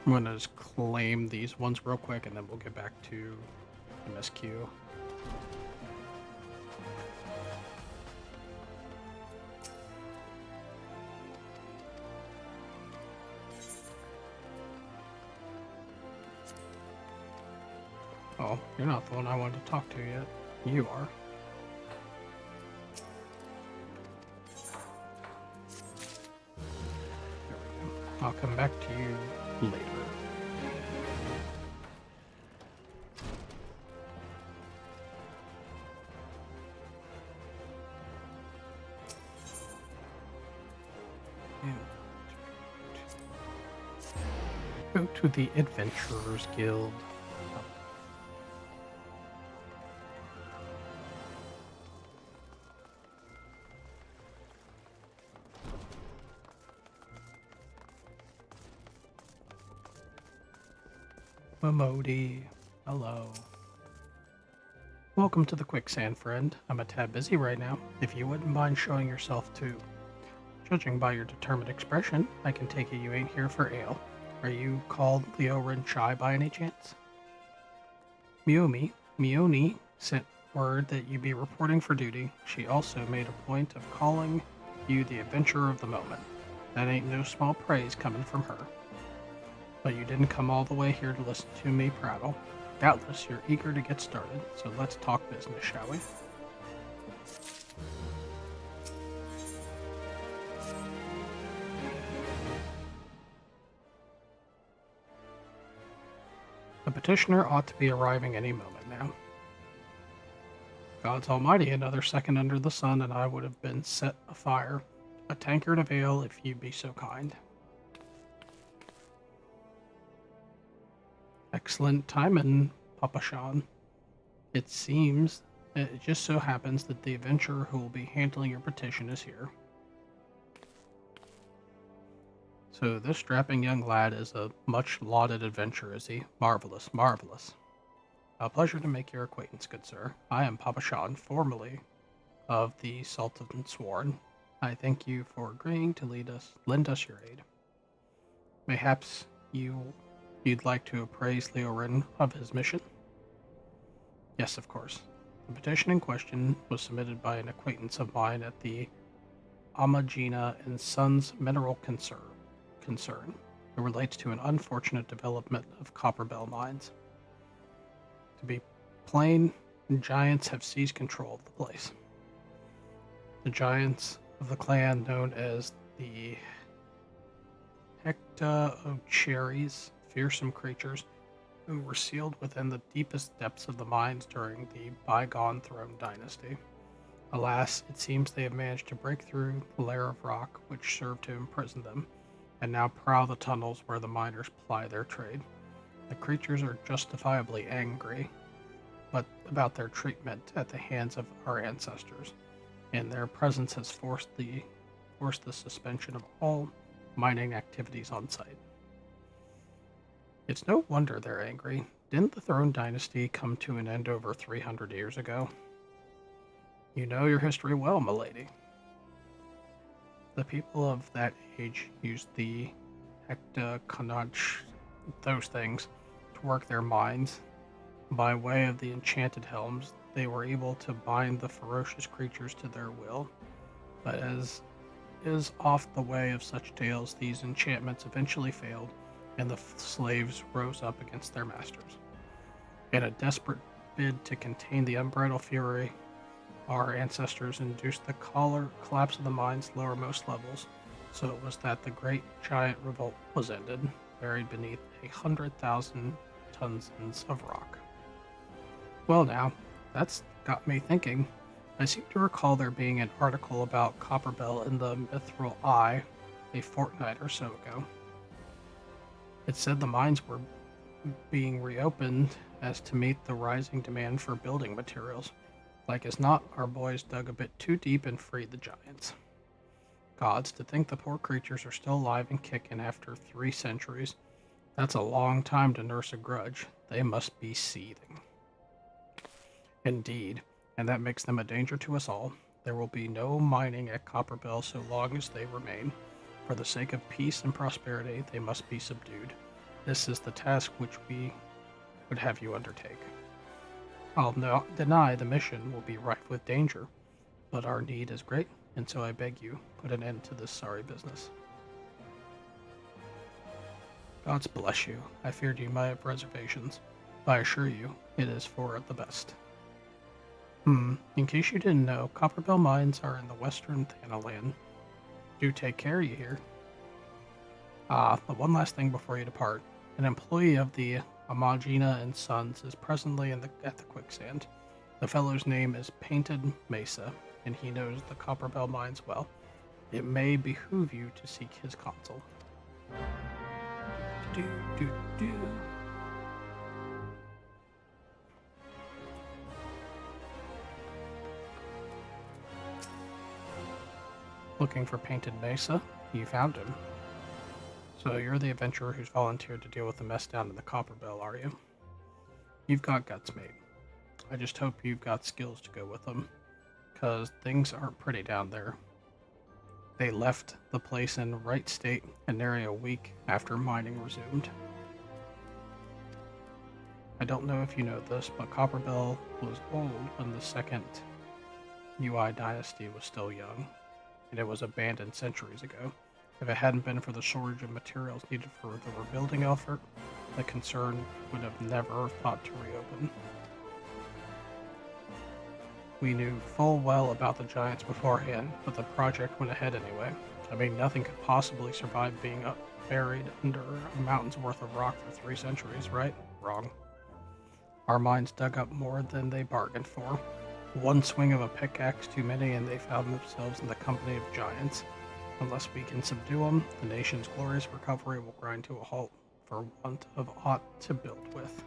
B: I'm gonna just claim these ones real quick and then we'll get back to MSQ. Oh, you're not the one I wanted to talk to yet. You are. There we go. I'll come back to you later. Go to the Adventurers Guild. Momodi. Hello. Welcome to the quicksand, friend. I'm a tad busy right now. If you wouldn't mind showing yourself too. Judging by your determined expression, I can take it you ain't here for ale. Are you called Leorin Chai by any chance? Mioni sent word that you be reporting for duty. She also made a point of calling you the adventurer of the moment. That ain't no small praise coming from her. But you didn't come all the way here to listen to me prattle. Doubtless you're eager to get started, so let's talk business, shall we? The petitioner ought to be arriving any moment now. God's almighty, another second under the sun, and I would have been set afire. A tankard of ale, if you'd be so kind. Excellent timing, Papa Sean. It just so happens that the adventurer who will be handling your petition is here. So this strapping young lad is a much-lauded adventurer, is he? Marvelous, marvelous. A pleasure to make your acquaintance, good sir. I am Papa Sean, formerly of the Sultan Sworn. I thank you for agreeing to lend us your aid. Mayhaps you'd like to appraise Leorin of his mission? Yes, of course. The petition in question was submitted by an acquaintance of mine at the Amagina and Sons Mineral Concern. It relates to an unfortunate development of copperbell mines. To be plain, giants have seized control of the place. The giants of the clan known as the Eorzea, fearsome creatures who were sealed within the deepest depths of the mines during the bygone Throne Dynasty. Alas, it seems they have managed to break through the layer of rock which served to imprison them, and now prowl the tunnels where the miners ply their trade. The creatures are justifiably angry about their treatment at the hands of our ancestors, and their presence has forced the suspension of all mining activities on site. It's no wonder they're angry. Didn't the Throne Dynasty come to an end over 300 years ago? You know your history well, milady. The people of that age used the Hekta, those things, to work their mines. By way of the enchanted helms, they were able to bind the ferocious creatures to their will. But as is oft the way of such tales, these enchantments eventually failed, and the slaves rose up against their masters. In a desperate bid to contain the unbridled fury, our ancestors induced the collapse of the mine's lowermost levels, so it was that the great giant revolt was ended, buried beneath 100,000 tons of rock. Well now, that's got me thinking. I seem to recall there being an article about Copperbell in the Mithril Eye a fortnight or so ago. It said the mines were being reopened as to meet the rising demand for building materials. Like as not, our boys dug a bit too deep and freed the giants. Gods, to think the poor creatures are still alive and kicking after 3 centuries. That's a long time to nurse a grudge. They must be seething. Indeed, and that makes them a danger to us all. There will be no mining at Copperbell so long as they remain. For the sake of peace and prosperity, they must be subdued. This is the task which we would have you undertake. I'll not deny the mission will be rife with danger, but our need is great, and so I beg you, put an end to this sorry business. Gods bless you. I feared you might have reservations, but I assure you, it is for the best. In case you didn't know, Copperbell mines are in the western Thanaland. Do take care, you hear? But one last thing before you depart. An employee of the Amagina and Sons is presently at the quicksand. The fellow's name is Painted Mesa, and he knows the Copperbell mines well. It may behoove you to seek his counsel. Looking for Painted Mesa? You found him. So you're the adventurer who's volunteered to deal with the mess down in the Copper Bell, are you? You've got guts, mate. I just hope you've got skills to go with them, because things aren't pretty down there. They left the place in the right state and nearly a week after mining resumed. I don't know if you know this, but Copperbell was old when the second UI dynasty was still young, and it was abandoned centuries ago. If it hadn't been for the shortage of materials needed for the rebuilding effort, the concern would have never thought to reopen. We knew full well about the giants beforehand, but the project went ahead anyway. I mean, nothing could possibly survive being buried under a mountain's worth of rock for 3 centuries, right? Wrong. Our mines dug up more than they bargained for. One swing of a pickaxe too many, and they found themselves in the company of giants. Unless we can subdue them, the nation's glorious recovery will grind to a halt for want of aught to build with.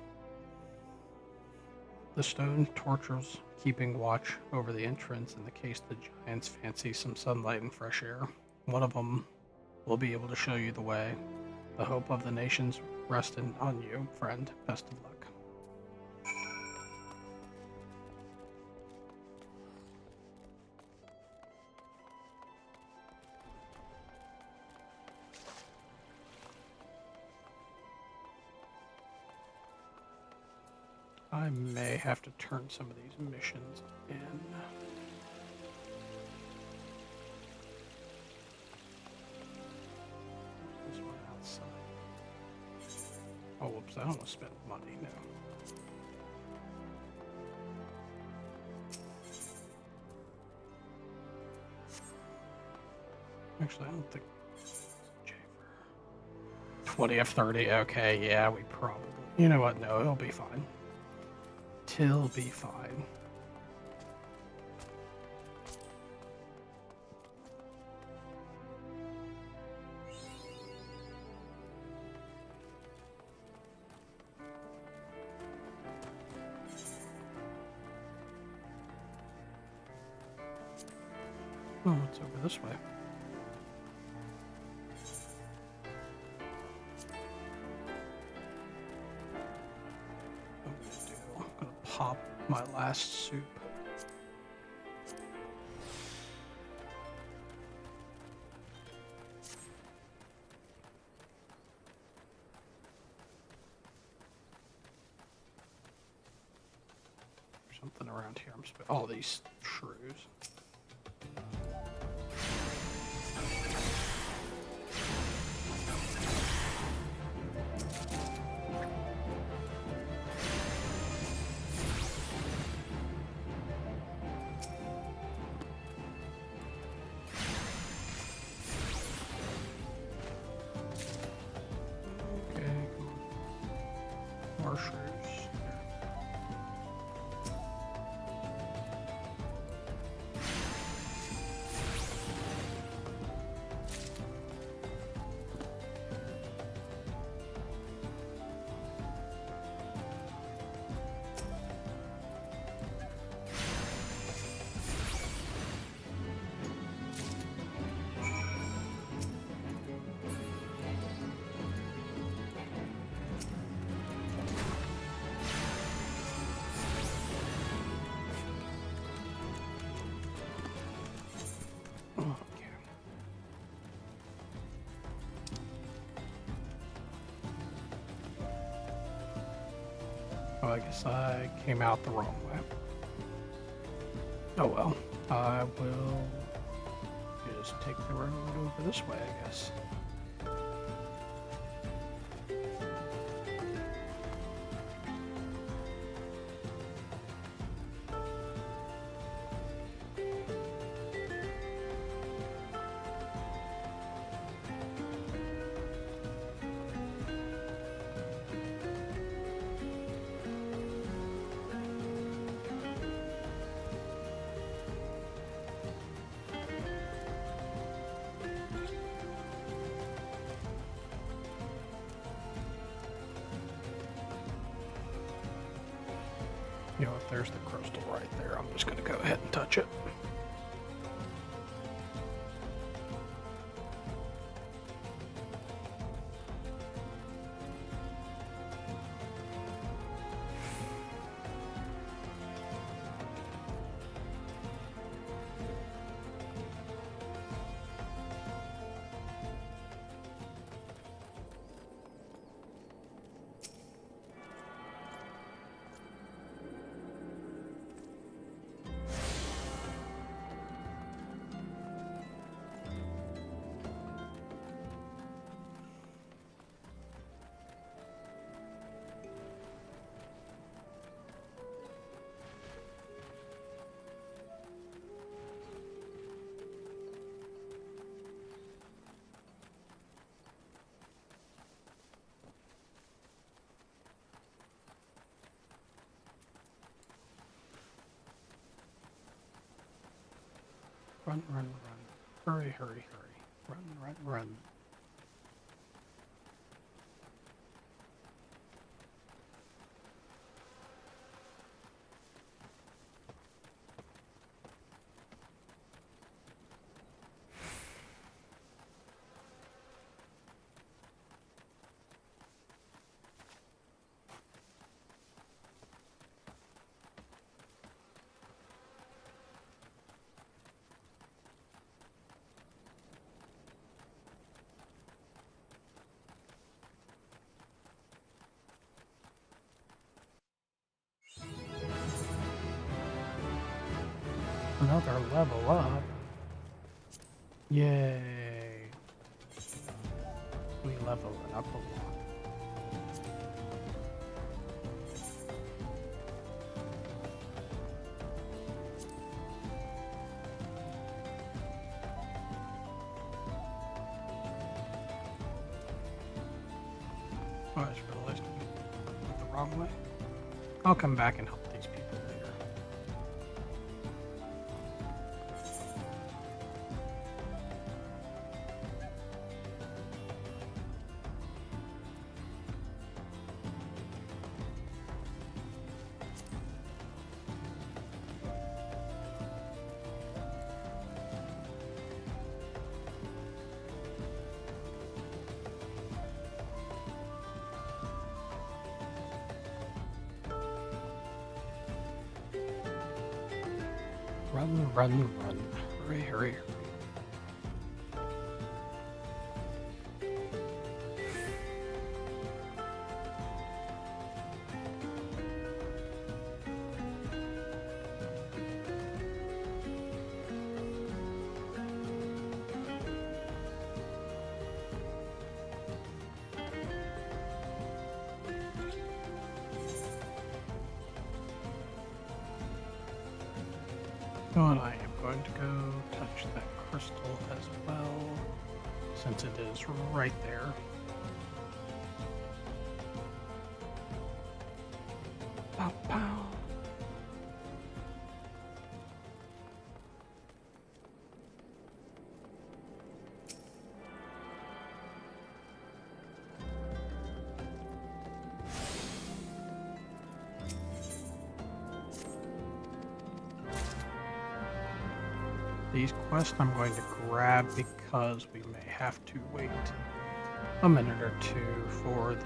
B: The stone tortures keeping watch over the entrance in the case the giants fancy some sunlight and fresh air. One of them will be able to show you the way. The hope of the nations resting on you, friend. Best of luck. I may have to turn some of these missions in. This one outside. Oh, whoops, I don't want to spend money now. Actually, I don't think... 20 of 30, okay, yeah, we probably... You know what, no, it'll be fine. It'll be fine. Oh, it's over this way. Pop my last soup. There's something around here. All these shrews. Oh, I guess I came out the wrong way. Oh well, I will just take the road over this way, I guess. You know, if there's the crystal right there, I'm just going to go ahead and touch it. Run, run, run. Hurry, hurry, hurry. Run, run, run. Another level up. Yay. We leveled up a lot. Oh, I just realized I went the wrong way. I'll come back and help these people later. Run, run, run. Hurry, hurry, hurry. And I am going to go touch that crystal as well, since it is right there. Pow, pow. These quests I'm going to grab because we may have to wait a minute or two for the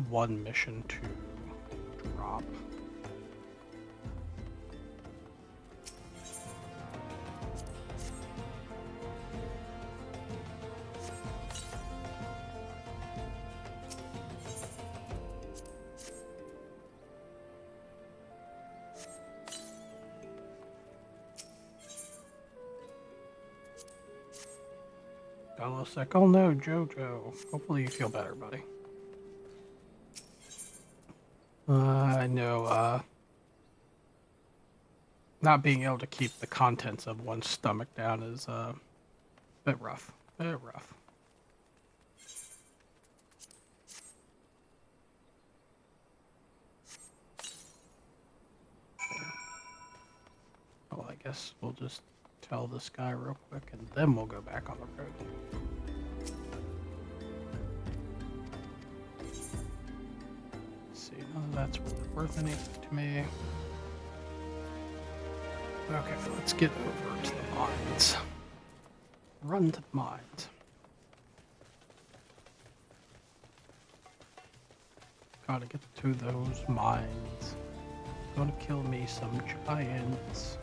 B: one mission to drop. Got a little sick. Oh no, Jojo. Hopefully you feel better, buddy. I know, not being able to keep the contents of one's stomach down is, a bit rough. Bit rough. Well, I guess we'll just tell this guy real quick and then we'll go back on the road. Let's see, none of that's really worth anything to me. Okay, let's get over to the mines. Run to the mines. Gotta get to those mines. Gonna kill me some giants.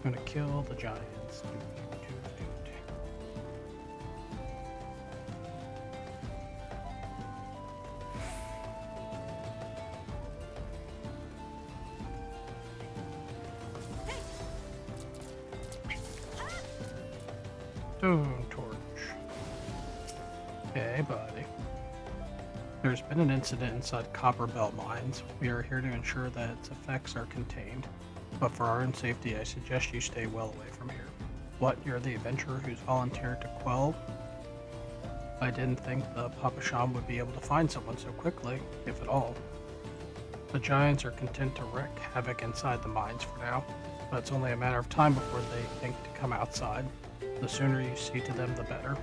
B: Gonna kill the giants. Stone torch. Okay, buddy. There's been an incident inside Copper Belt Mines. We are here to ensure that its effects are contained, but for our own safety, I suggest you stay well away from here. What, you're the adventurer who's volunteered to quell? I didn't think the Papashan would be able to find someone so quickly, if at all. The giants are content to wreak havoc inside the mines for now. but it's only a matter of time before they think to come outside. The sooner you see to them, the better.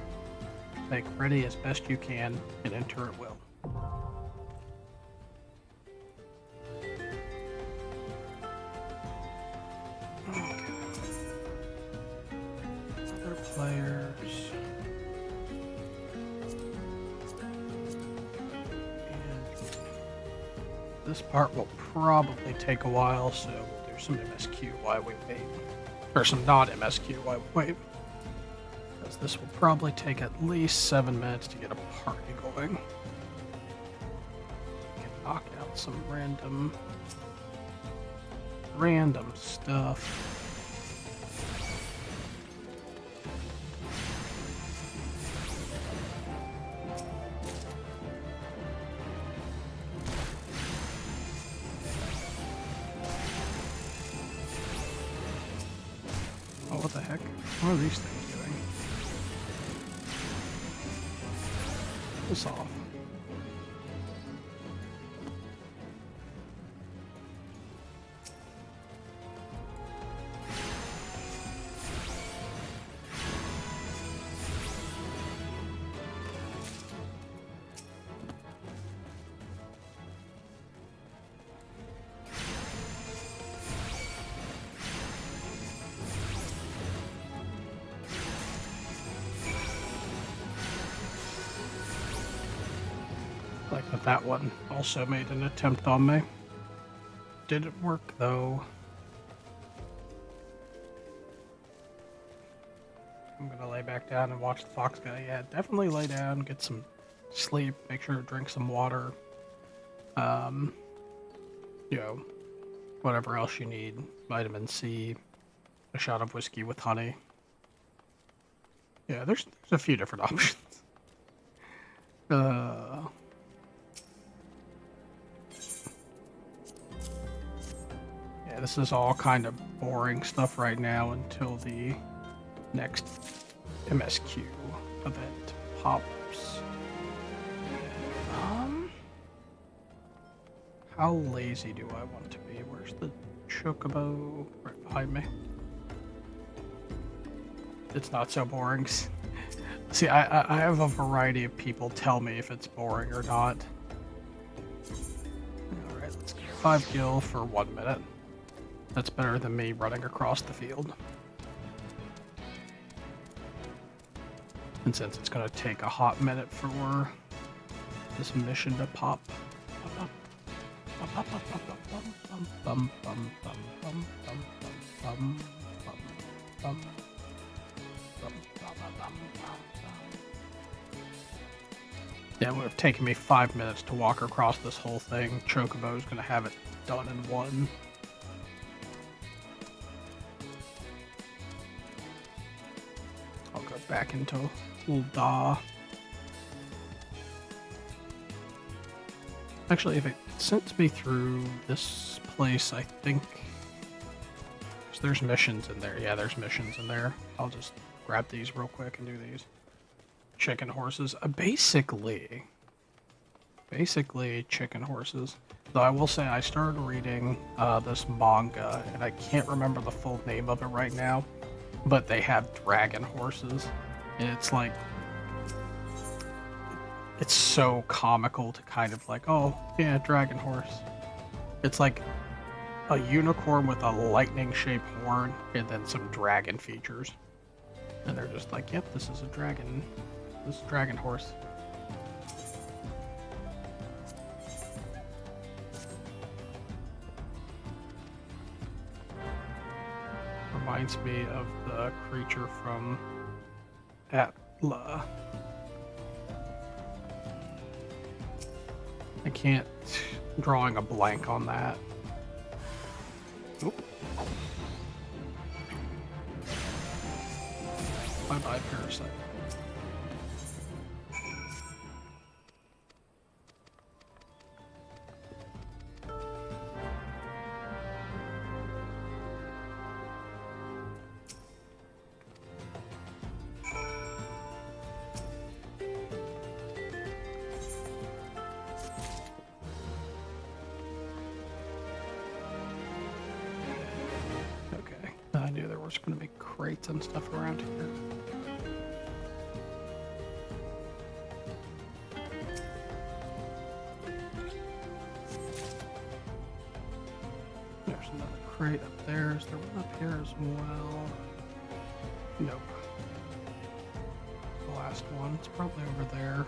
B: Make ready as best you can, and enter at will. Okay. Other players. And this part will probably take a while, so we'll do some MSQ while we wait. Or some non-MSQ while we wait. Because this will probably take at least 7 minutes to get a party going. We can knock out some random stuff. Oh, what the heck? What are these things doing? This off. Like that one also made an attempt on me. Didn't work though. I'm gonna lay back down and watch the fox guy. Yeah, definitely lay down, get some sleep, make sure to drink some water. You know, whatever else you need. Vitamin C, a shot of whiskey with honey. Yeah, there's a few different options. Yeah, this is all kind of boring stuff right now until the next MSQ event pops. How lazy do I want to be? Where's the chocobo? Right behind me. It's not so boring. See, I have a variety of people tell me if it's boring or not. Alright, let's get 5 gil for 1 minute. That's better than me running across the field. And since it's going to take a hot minute for this mission to pop. Yeah, it would have taken me 5 minutes to walk across this whole thing. Chocobo's going to have it done in 1. I'll go back into Ulda. Actually, if it sends me through this place, I think there's missions in there. Yeah, there's missions in there. I'll just grab these real quick and do these. Chicken horses. Basically chicken horses. Though I will say I started reading this manga, and I can't remember the full name of it right now, but they have dragon horses. And it's like, it's so comical to kind of like, oh, yeah, dragon horse. It's like a unicorn with a lightning-shaped horn and then some dragon features. And they're just like, yep, this is a dragon. This is a dragon horse. Reminds me of the creature from Atla. I can't, drawing a blank on that. Oop. Bye-bye, parasite. Okay. there's going to be crates and stuff around here. There's another crate up there. Is there one up here as well? Nope. The last one. It's probably over there.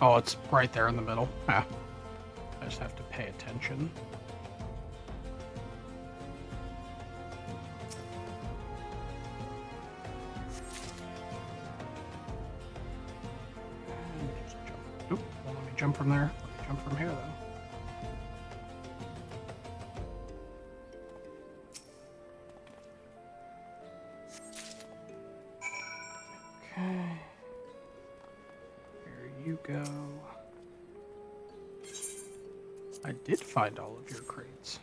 B: Oh, it's right there in the middle. Ah. I just have to pay attention. Just jump. Oop, won't let me jump from there. Let me jump from here, though. Okay. There you go. I did find all of your crates.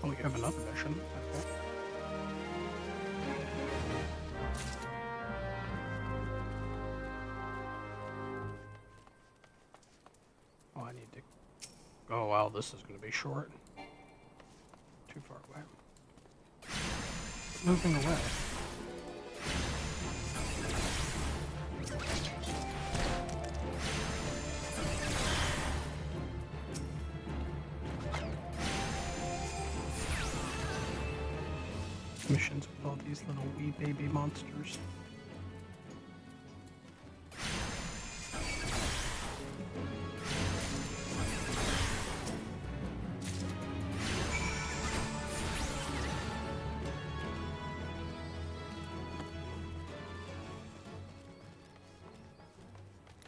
B: Oh, you have another mission. Okay. Oh, I need to... Oh, wow, this is going to be short. Too far away. Moving away. Missions with all these little wee baby monsters.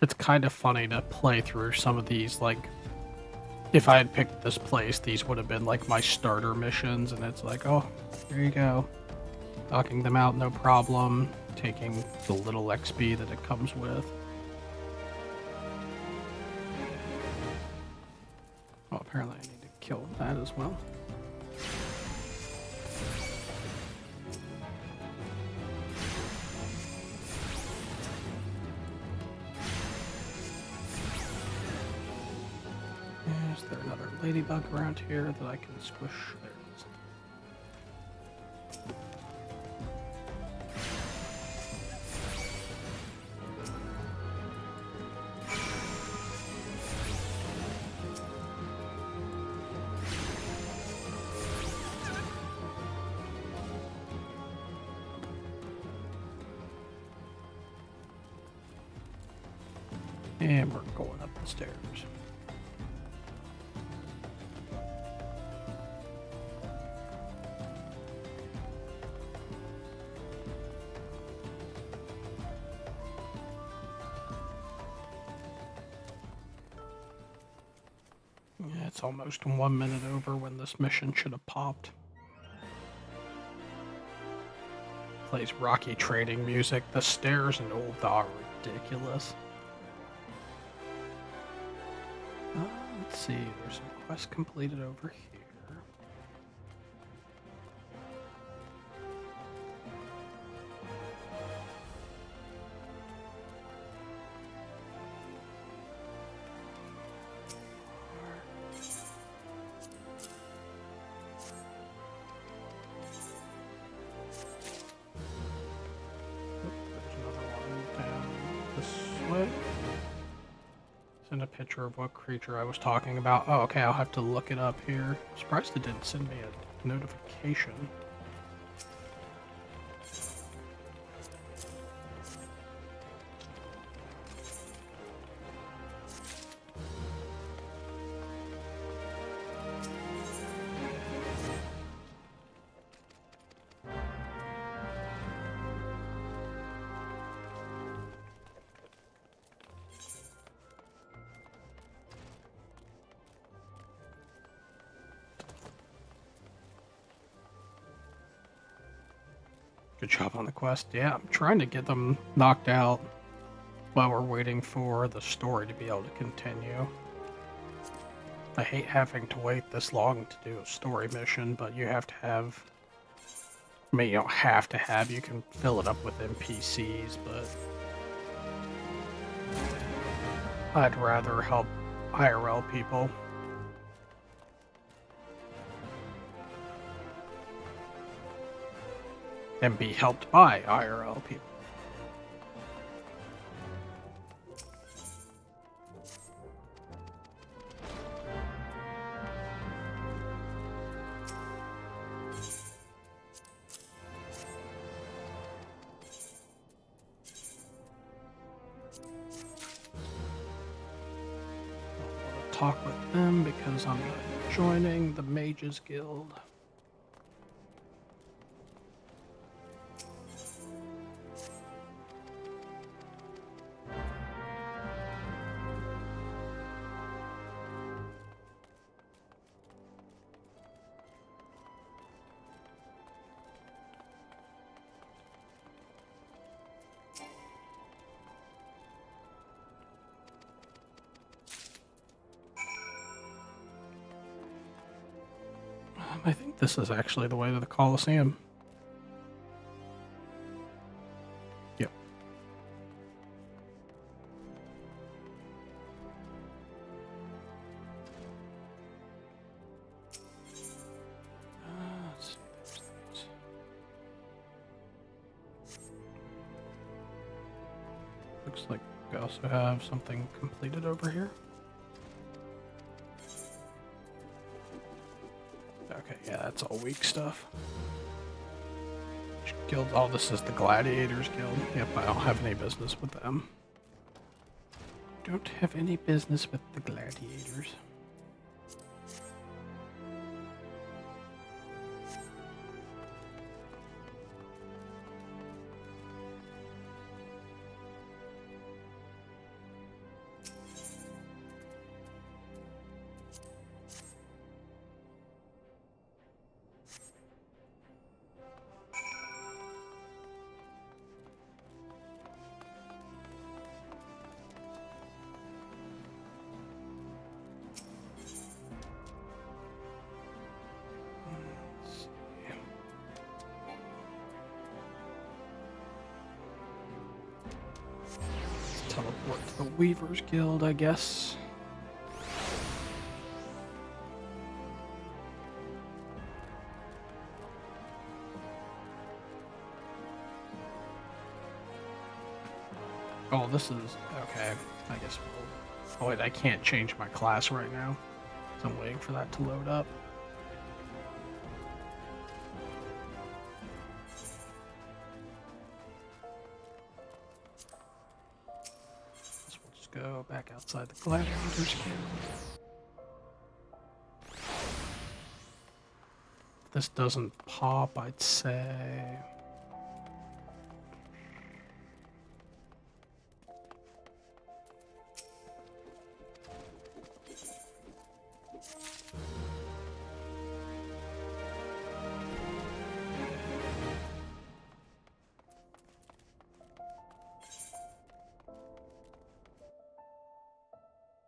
B: It's kind of funny to play through some of these, like, if I had picked this place, these would have been like my starter missions, and it's like, oh, there you go. Knocking them out, no problem. Taking the little XP that it comes with. Oh, apparently I need to kill that as well. Is there another ladybug around here that I can squish? There it is. And we're going up the stairs. Yeah, it's almost 1 minute over when this mission should have popped. Plays Rocky trading music. The stairs in Old are ridiculous. Let's see, there's some quests completed over here. Send a picture of what creature I was talking about. Oh, okay, I'll have to look it up here. I'm surprised it didn't send me a notification. Good job on the quest. Yeah, I'm trying to get them knocked out while we're waiting for the story to be able to continue. I hate having to wait this long to do a story mission, but you have to have... I mean, you don't have to have, you can fill it up with NPCs, but... I'd rather help IRL people. and be helped by IRL people. Talk with them because I'm joining the Mages Guild. I think this is actually the way to the Colosseum. Yep. Let's see, there's these. Looks like we also have something completed over here. Okay, yeah, that's all weak stuff. Which guild? Oh, this is the Gladiators Guild. Yep, I don't have any business with them. Don't have any business with the Gladiators. Teleport to the Weavers Guild, I guess. Oh, this is... okay, I guess we'll... oh wait, I can't change my class right now, so I'm waiting for that to load up. So we'll just go back outside the Gladiators Guild. If this doesn't pop, I'd say...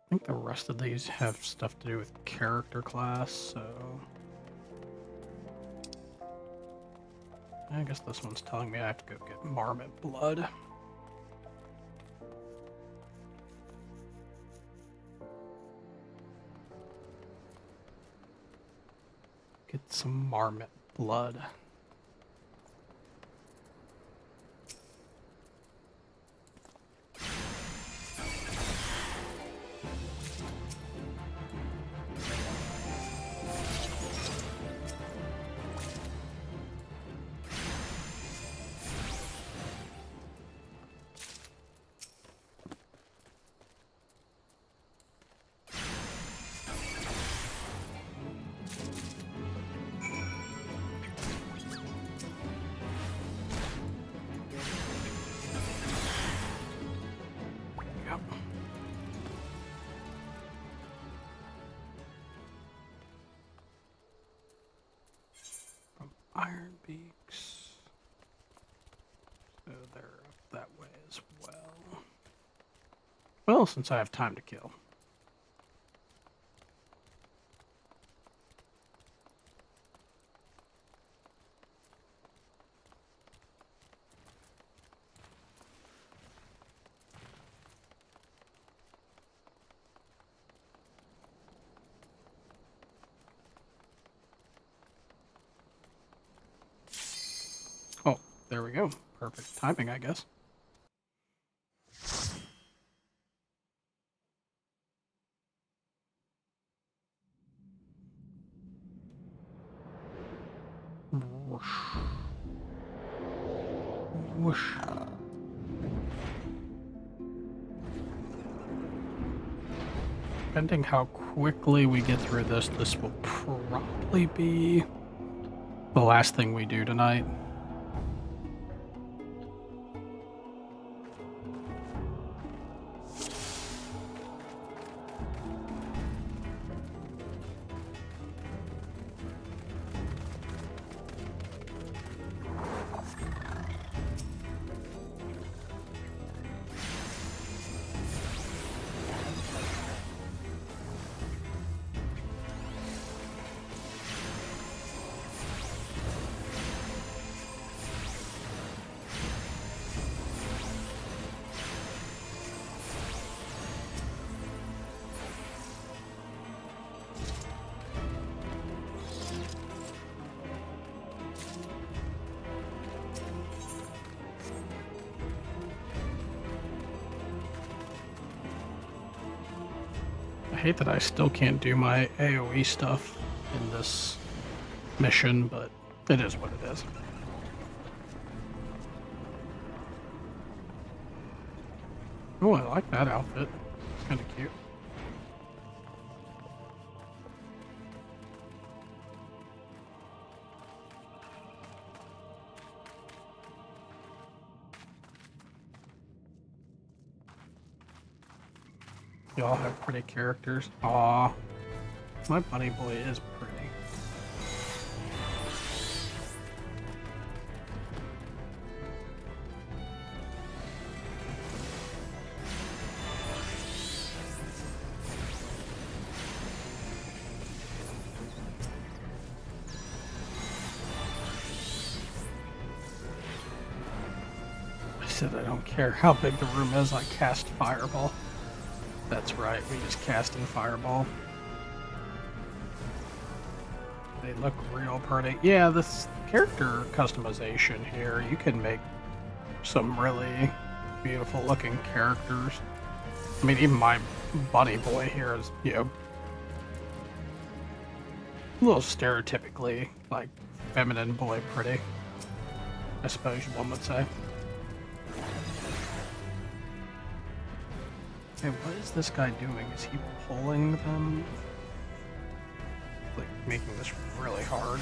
B: I think the rest of these have stuff to do with character class, so... I guess this one's telling me I have to go get Marmot Blood. Get some Marmot Blood. Yep. From Iron Beaks. So they're up that way as well. Well, since I have time to kill. Oh, there we go. Perfect timing, I guess. Whoosh. Whoosh. Depending how quickly we get through this, this will probably be the last thing we do tonight. I hate that I still can't do my AoE stuff in this mission, but it is what it is. Oh, I like that outfit. It's kind of cute. You all have pretty characters. Aw, my bunny boy is pretty. I said I don't care how big the room is, I cast Fireball. That's right, we just cast in Fireball. They look real pretty. Yeah, this character customization here, you can make some really beautiful looking characters. I mean, even my bunny boy here is, you know, a little stereotypically, like, feminine boy pretty, I suppose one would say. Hey, what is this guy doing? Is he pulling them? Like, making this really hard.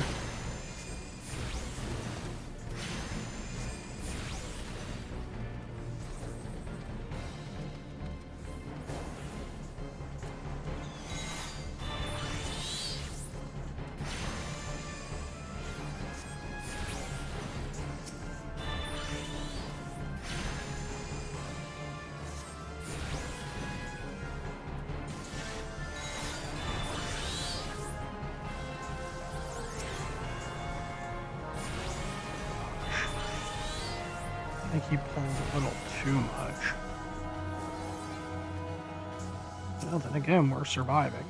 B: I think he pulled a little too much. Well, then again, we're surviving.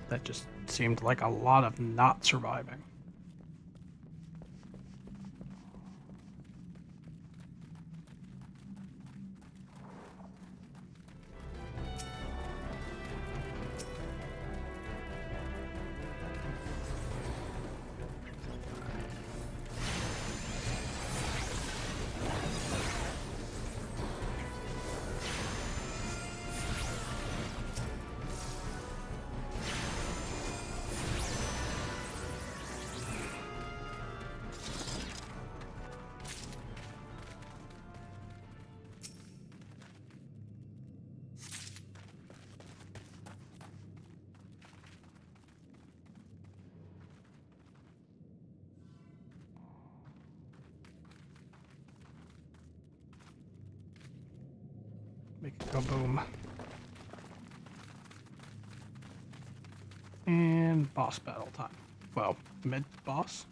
B: That just seemed like a lot of not surviving. Make it go boom. And boss battle time. Well, mid-boss.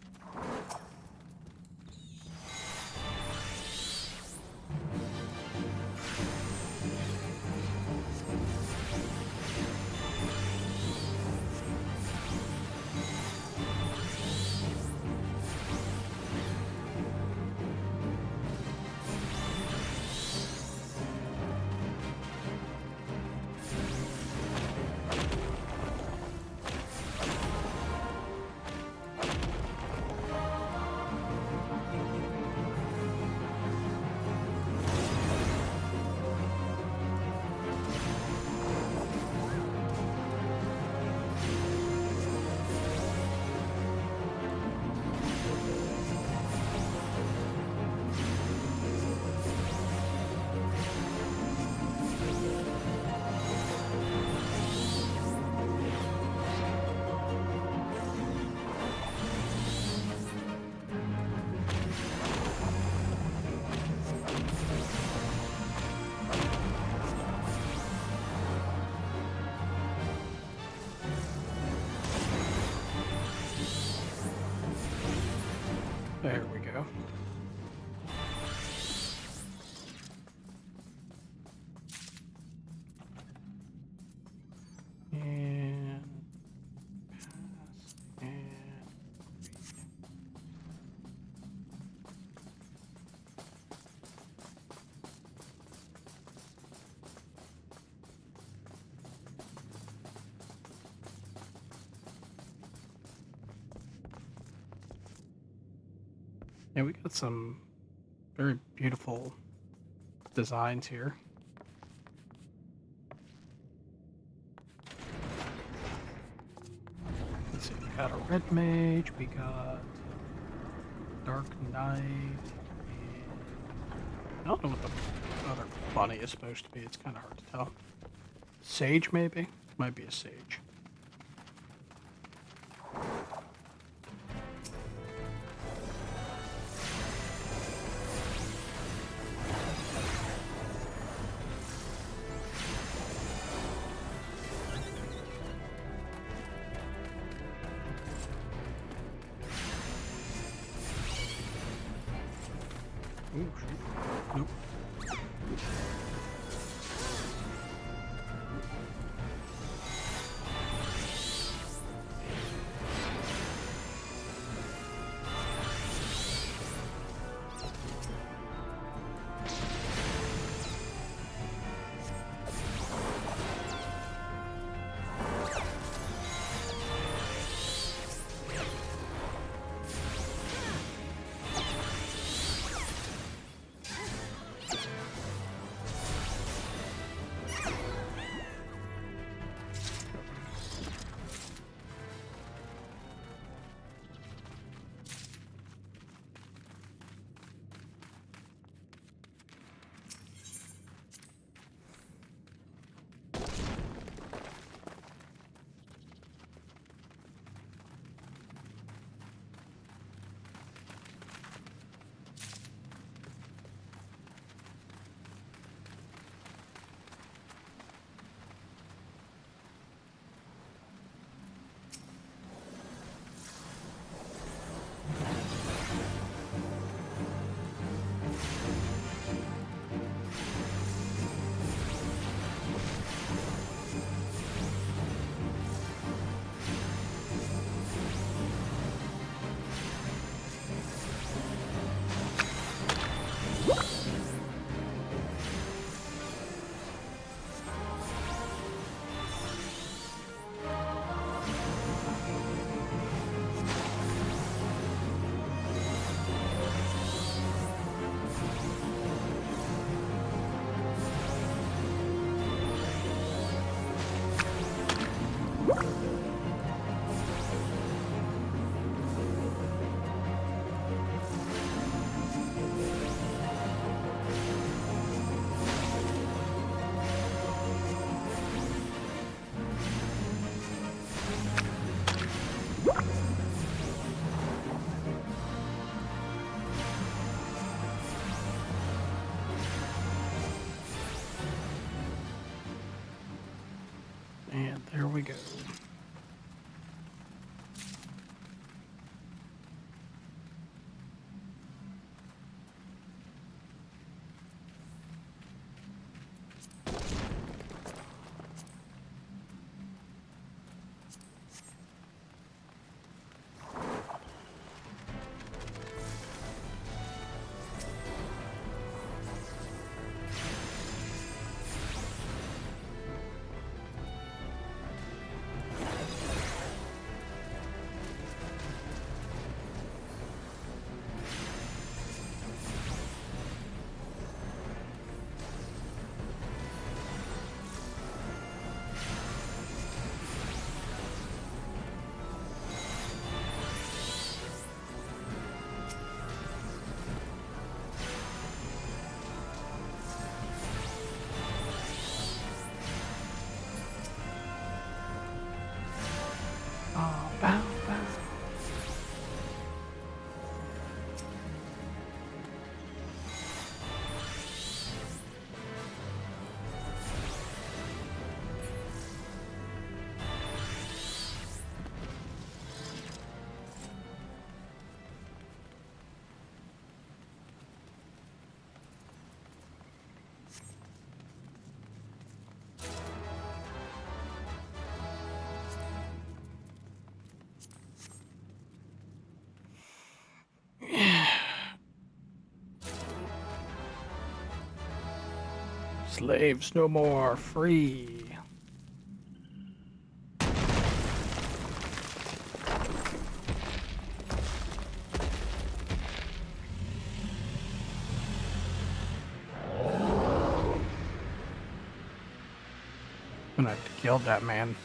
B: go. And pass and yeah, we got some very beautiful designs here. Let's see, we got a red mage, we got dark knight, and I don't know what the other bunny is supposed to be. It's kind of hard to tell. Sage, maybe? Might be a sage. Ooh, shoot. Nope. And there we go. Slaves no more, free. I'm gonna have to kill that man.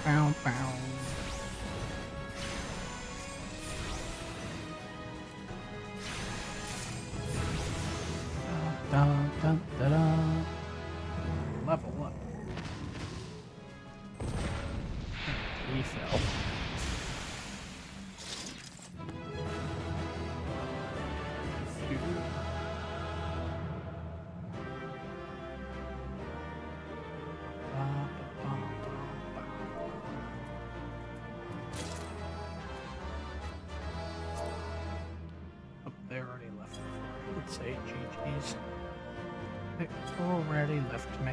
B: Bow, bow. Da, da, da, da. Level up. He fell. Oh, they already left. Let's say GG's. They already left me.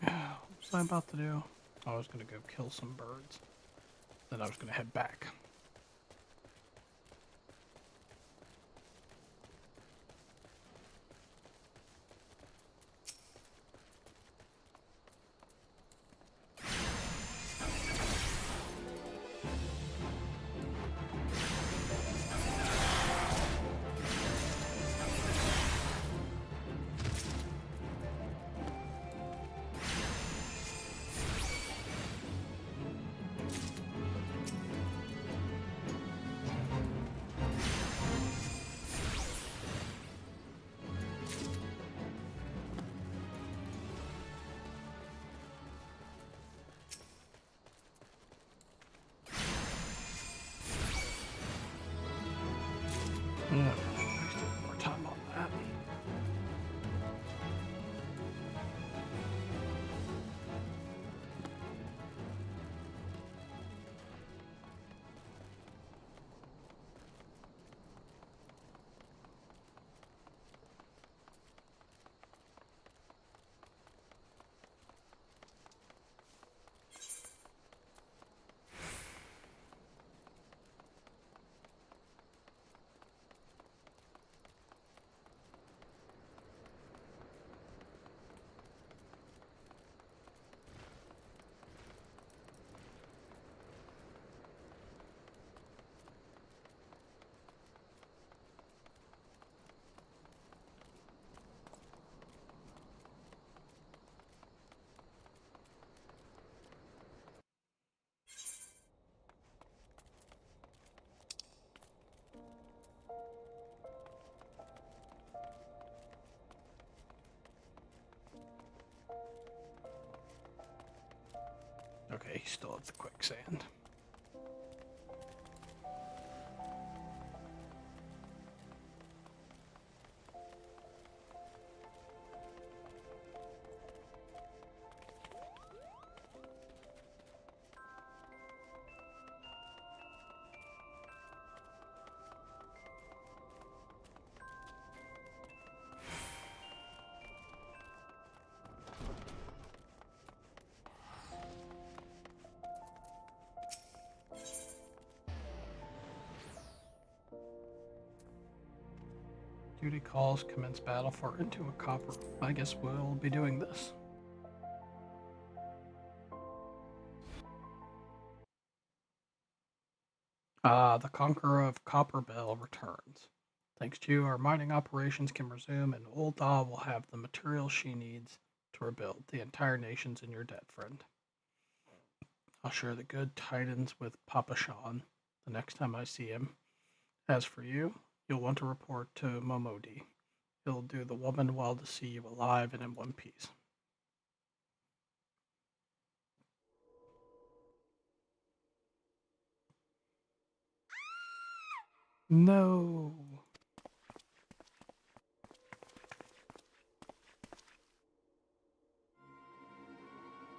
B: What was I about to do? I was gonna go kill some birds. Then I was gonna head back. Wasted more time on that. Okay, he's still at the quicksand. Duty calls commence battle for into a copper. I guess we'll be doing this. The Conqueror of Copperbell returns. Thanks to you, our mining operations can resume, and Old Da will have the materials she needs to rebuild. The entire nation's in your debt, friend. I'll share the good tidings with Papa Sean the next time I see him. As for you, you'll want to report to Momodi. He'll do the woman well to see you alive and in one piece. No.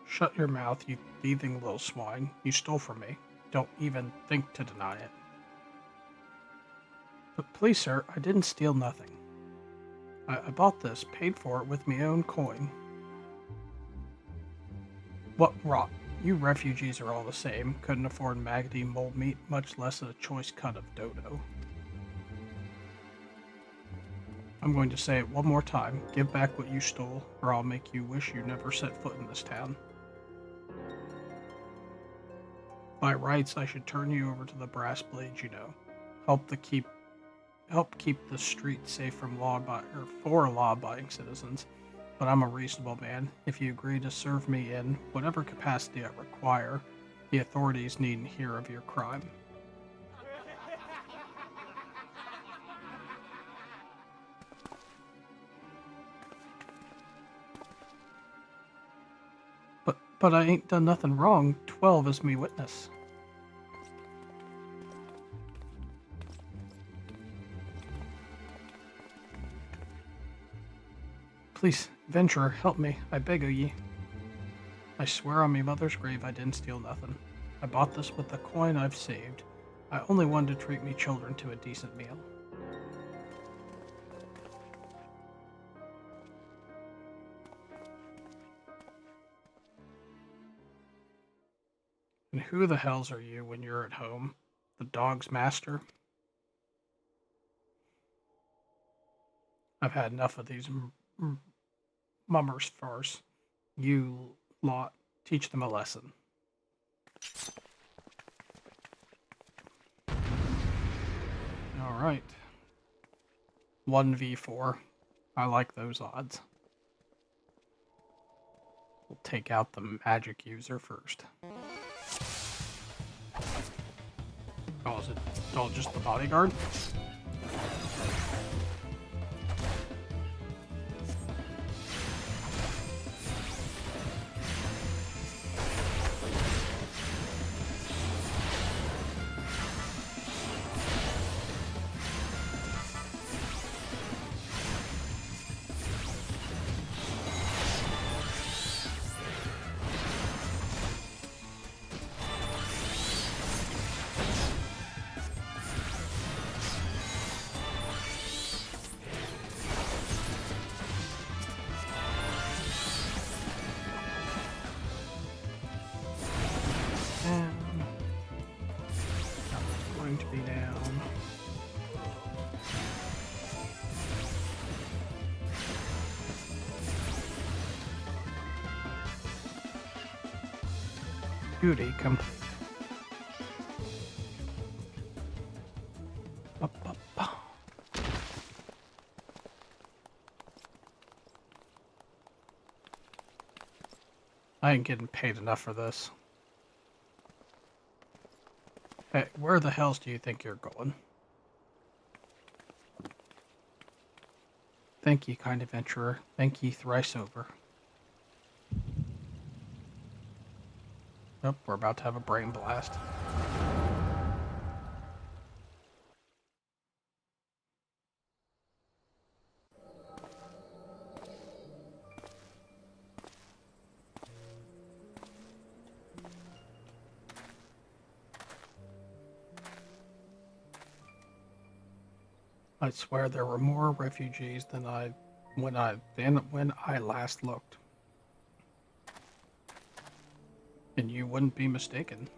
B: Shut your mouth, you thieving little swine. You stole from me. Don't even think to deny it. But please, sir, I didn't steal nothing. I bought this, paid for it with my own coin. What rot. You refugees are all the same. Couldn't afford maggoty mole meat, much less a choice cut of dodo. I'm going to say it one more time. Give back what you stole, or I'll make you wish you never set foot in this town. By rights, I should turn you over to the brass blades, you know. Help keep the street safe from for law-abiding citizens. But I'm a reasonable man. If you agree to serve me in whatever capacity I require, the authorities needn't hear of your crime. But I ain't done nothing wrong. 12 is me witness. Please, venturer, help me, I beg o' ye. I swear on me mother's grave I didn't steal nothing. I bought this with the coin I've saved. I only wanted to treat me children to a decent meal. And who the hells are you when you're at home? The dog's master? I've had enough of these mummers farce. You lot, teach them a lesson. Alright. 1v4. I like those odds. We'll take out the magic user first. Oh, is it all just the bodyguard? To be down. Duty complete. I ain't getting paid enough for this. Hey, where the hells do you think you're going? Thank ye, kind adventurer. Thank ye thrice over. Oh, we're about to have a brain blast. I swear there were more refugees than when I last looked. And you wouldn't be mistaken.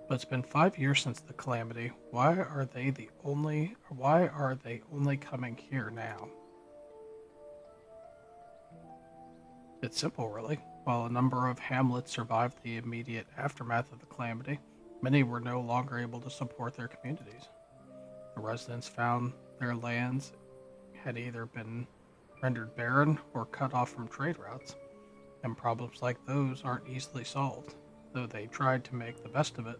B: But it's been 5 years since the calamity. Why are they only coming here now? It's simple, really. While a number of hamlets survived the immediate aftermath of the calamity, many were no longer able to support their communities. The residents found their lands had either been rendered barren or cut off from trade routes, and problems like those aren't easily solved. Though they tried to make the best of it,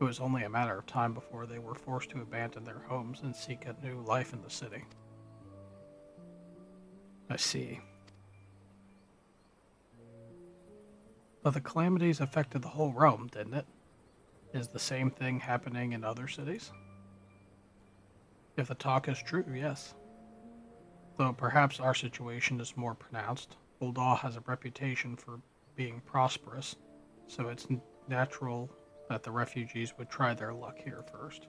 B: it was only a matter of time before they were forced to abandon their homes and seek a new life in the city. I see. But the calamities affected the whole realm, didn't it? Is the same thing happening in other cities? If the talk is true, yes. Though perhaps our situation is more pronounced. Ul'dah has a reputation for being prosperous, so it's natural that the refugees would try their luck here first.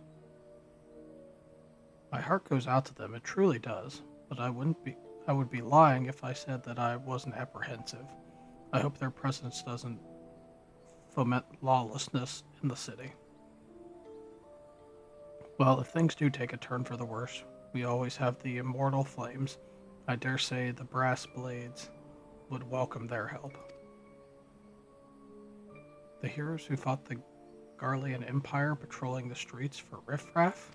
B: My heart goes out to them, it truly does, but I would be lying if I said that I wasn't apprehensive. I hope their presence doesn't foment lawlessness in the city. Well, if things do take a turn for the worse, we always have the immortal flames. I dare say the brass blades would welcome their help. The heroes who fought the Garlean Empire patrolling the streets for riffraff?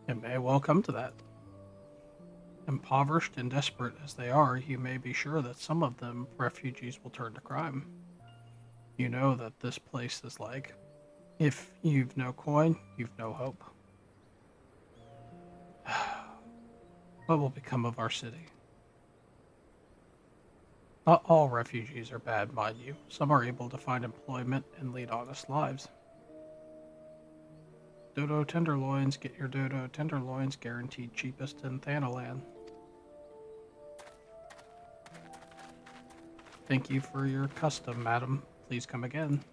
B: It may well come to that. Impoverished and desperate as they are, you may be sure that some of them refugees will turn to crime. You know that this place is like, if you've no coin, you've no hope. What will become of our city? Not all refugees are bad, mind you. Some are able to find employment and lead honest lives. Dodo tenderloins, get your dodo tenderloins guaranteed cheapest in Thanalan. Thank you for your custom, madam. Please come again.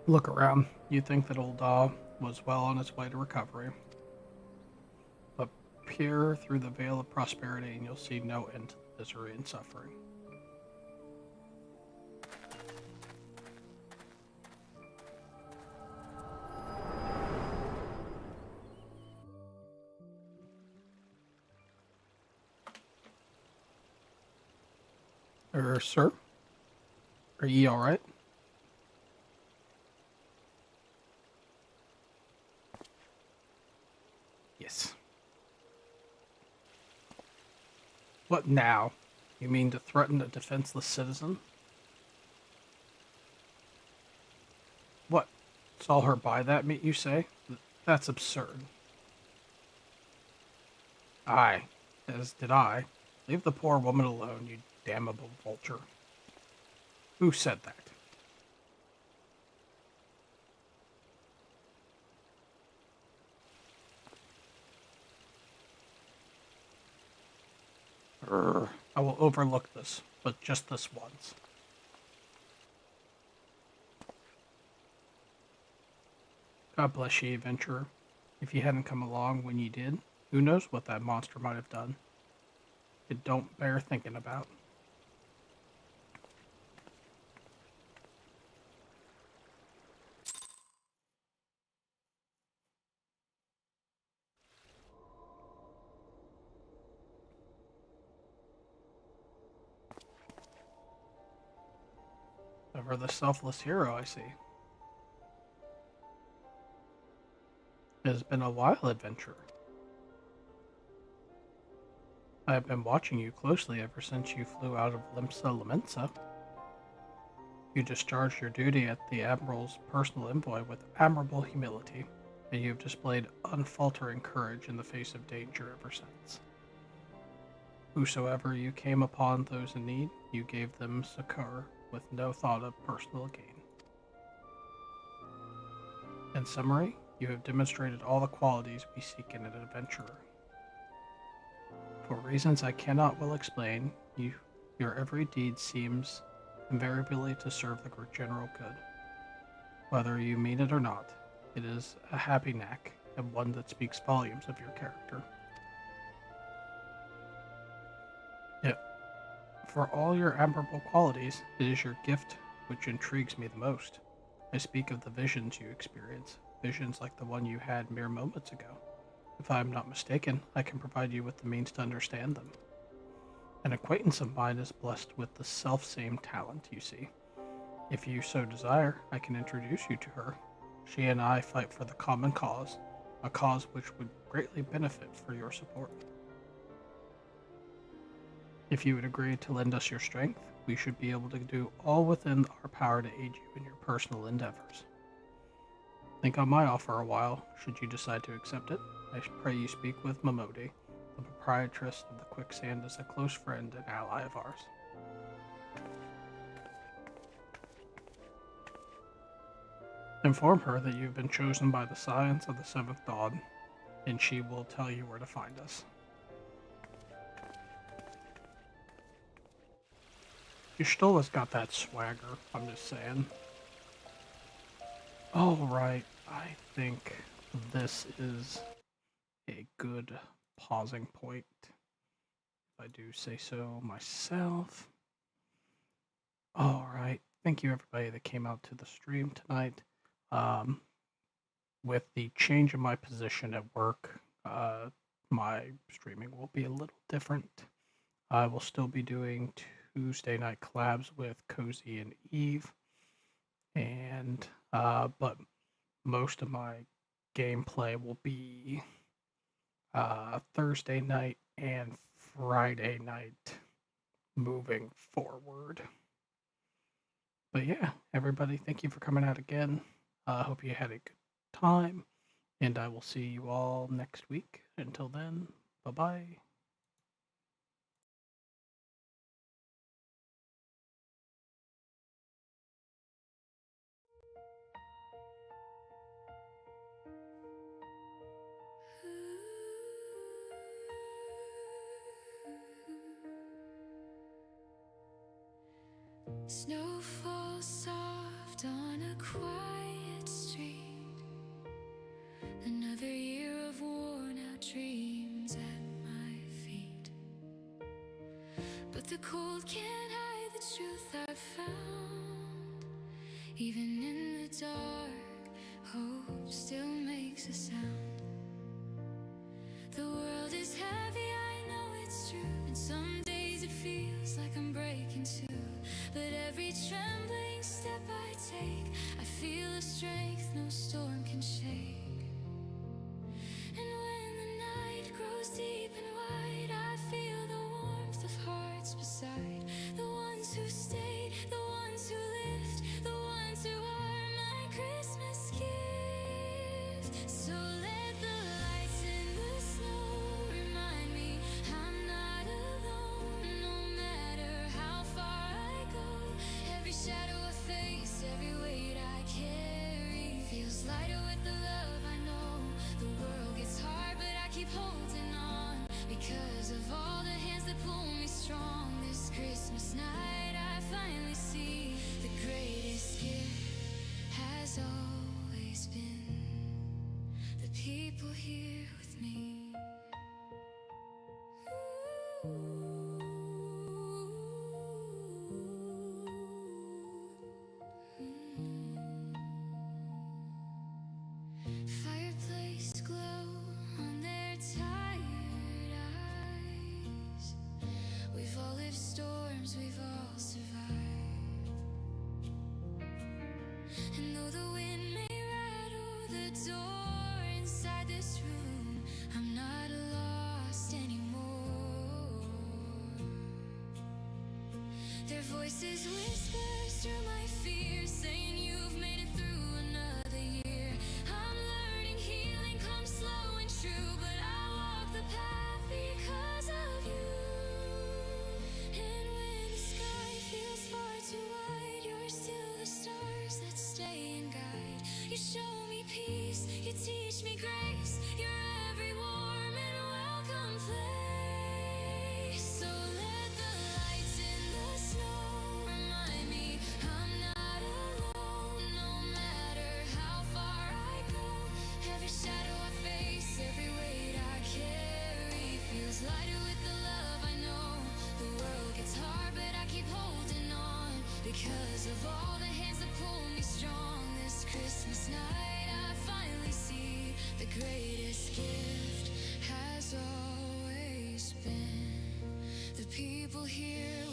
B: Look around. You'd think that Ul'dah was well on its way to recovery. But peer through the veil of prosperity and you'll see no end to misery and suffering. Sir? Are ye alright? Yes. What now? You mean to threaten a defenseless citizen? What? Saw her buy that meat, you say? That's absurd. Aye, as did I. Leave the poor woman alone, you damnable vulture. Who said that? I will overlook this, but just this once. God bless ye, adventurer. If ye hadn't come along when ye did, who knows what that monster might have done. It don't bear thinking about. Ever the selfless hero, I see. It has been a while, adventurer. I have been watching you closely ever since you flew out of Limsa Lamensa. You discharged your duty at the Admiral's personal envoy with admirable humility, and you have displayed unfaltering courage in the face of danger ever since. Whosoever you came upon those in need, you gave them succor with no thought of personal gain. In summary, you have demonstrated all the qualities we seek in an adventurer. For reasons I cannot well explain, your every deed seems invariably to serve the general good. Whether you mean it or not, it is a happy knack, and one that speaks volumes of your character. Yet, For all your admirable qualities, it is your gift which intrigues me the most. I speak of the visions you experience, visions like the one you had mere moments ago. If I am not mistaken, I can provide you with the means to understand them. An acquaintance of mine is blessed with the self-same talent, you see. If you so desire, I can introduce you to her. She and I fight for the common cause, a cause which would greatly benefit for your support. If you would agree to lend us your strength, we should be able to do all within our power to aid you in your personal endeavors. Think on my offer a while, should you decide to accept it. I pray you speak with Momodi, the proprietress of the Quicksand, as a close friend and ally of ours. Inform her that you have been chosen by the Science of the Seventh Dawn, and she will tell you where to find us. Y'shtola has got that swagger, I'm just saying. Alright, I think this is a good pausing point, if I do say so myself. Alright, thank you everybody that came out to the stream tonight. With the change in my position at work, my streaming will be a little different. I will still be doing Tuesday night collabs with Cozy and Eve, and but most of my gameplay will be Thursday night and Friday night moving forward. But yeah, everybody, thank you for coming out again. I hope you had a good time, and I will see you all next week. Until then, bye-bye.
A: Snow falls soft on a quiet street. Another year of worn out dreams at my feet. But the cold can't hide the truth I've found. Even in the dark, hope still makes a sound. The world is heavy, I know it's true. And some days it feels like I'm breaking too. But every trembling step I take, I feel a strength no storm can shake. And when the night grows deep and wide, I feel the warmth of hearts beside. The ones who stayed, the ones who lived, the ones who are my Christmas gift. So let the lights in the snow remind me I'm not alone. No matter how far I go, every shadow I face, every weight I carry feels lighter with the love I know. The world gets hard, but I keep holding on because of all the hands that pull me strong. This Christmas night I finally see the greatest gift has always been the people here with me. Fireplace glow on their tired eyes. We've all lived storms, we've all survived. And though the wind may rattle the door inside this room, I'm not lost anymore. Their voices whisper through my fears, saying you've made it through another year. I'm learning healing comes slow and true, but I walk the path because of you. And when the sky feels far too wide, you're still the stars that stay and guide. You show me peace, you teach me grace, you're every warm and welcome place. So let the lights in the snow remind me I'm people here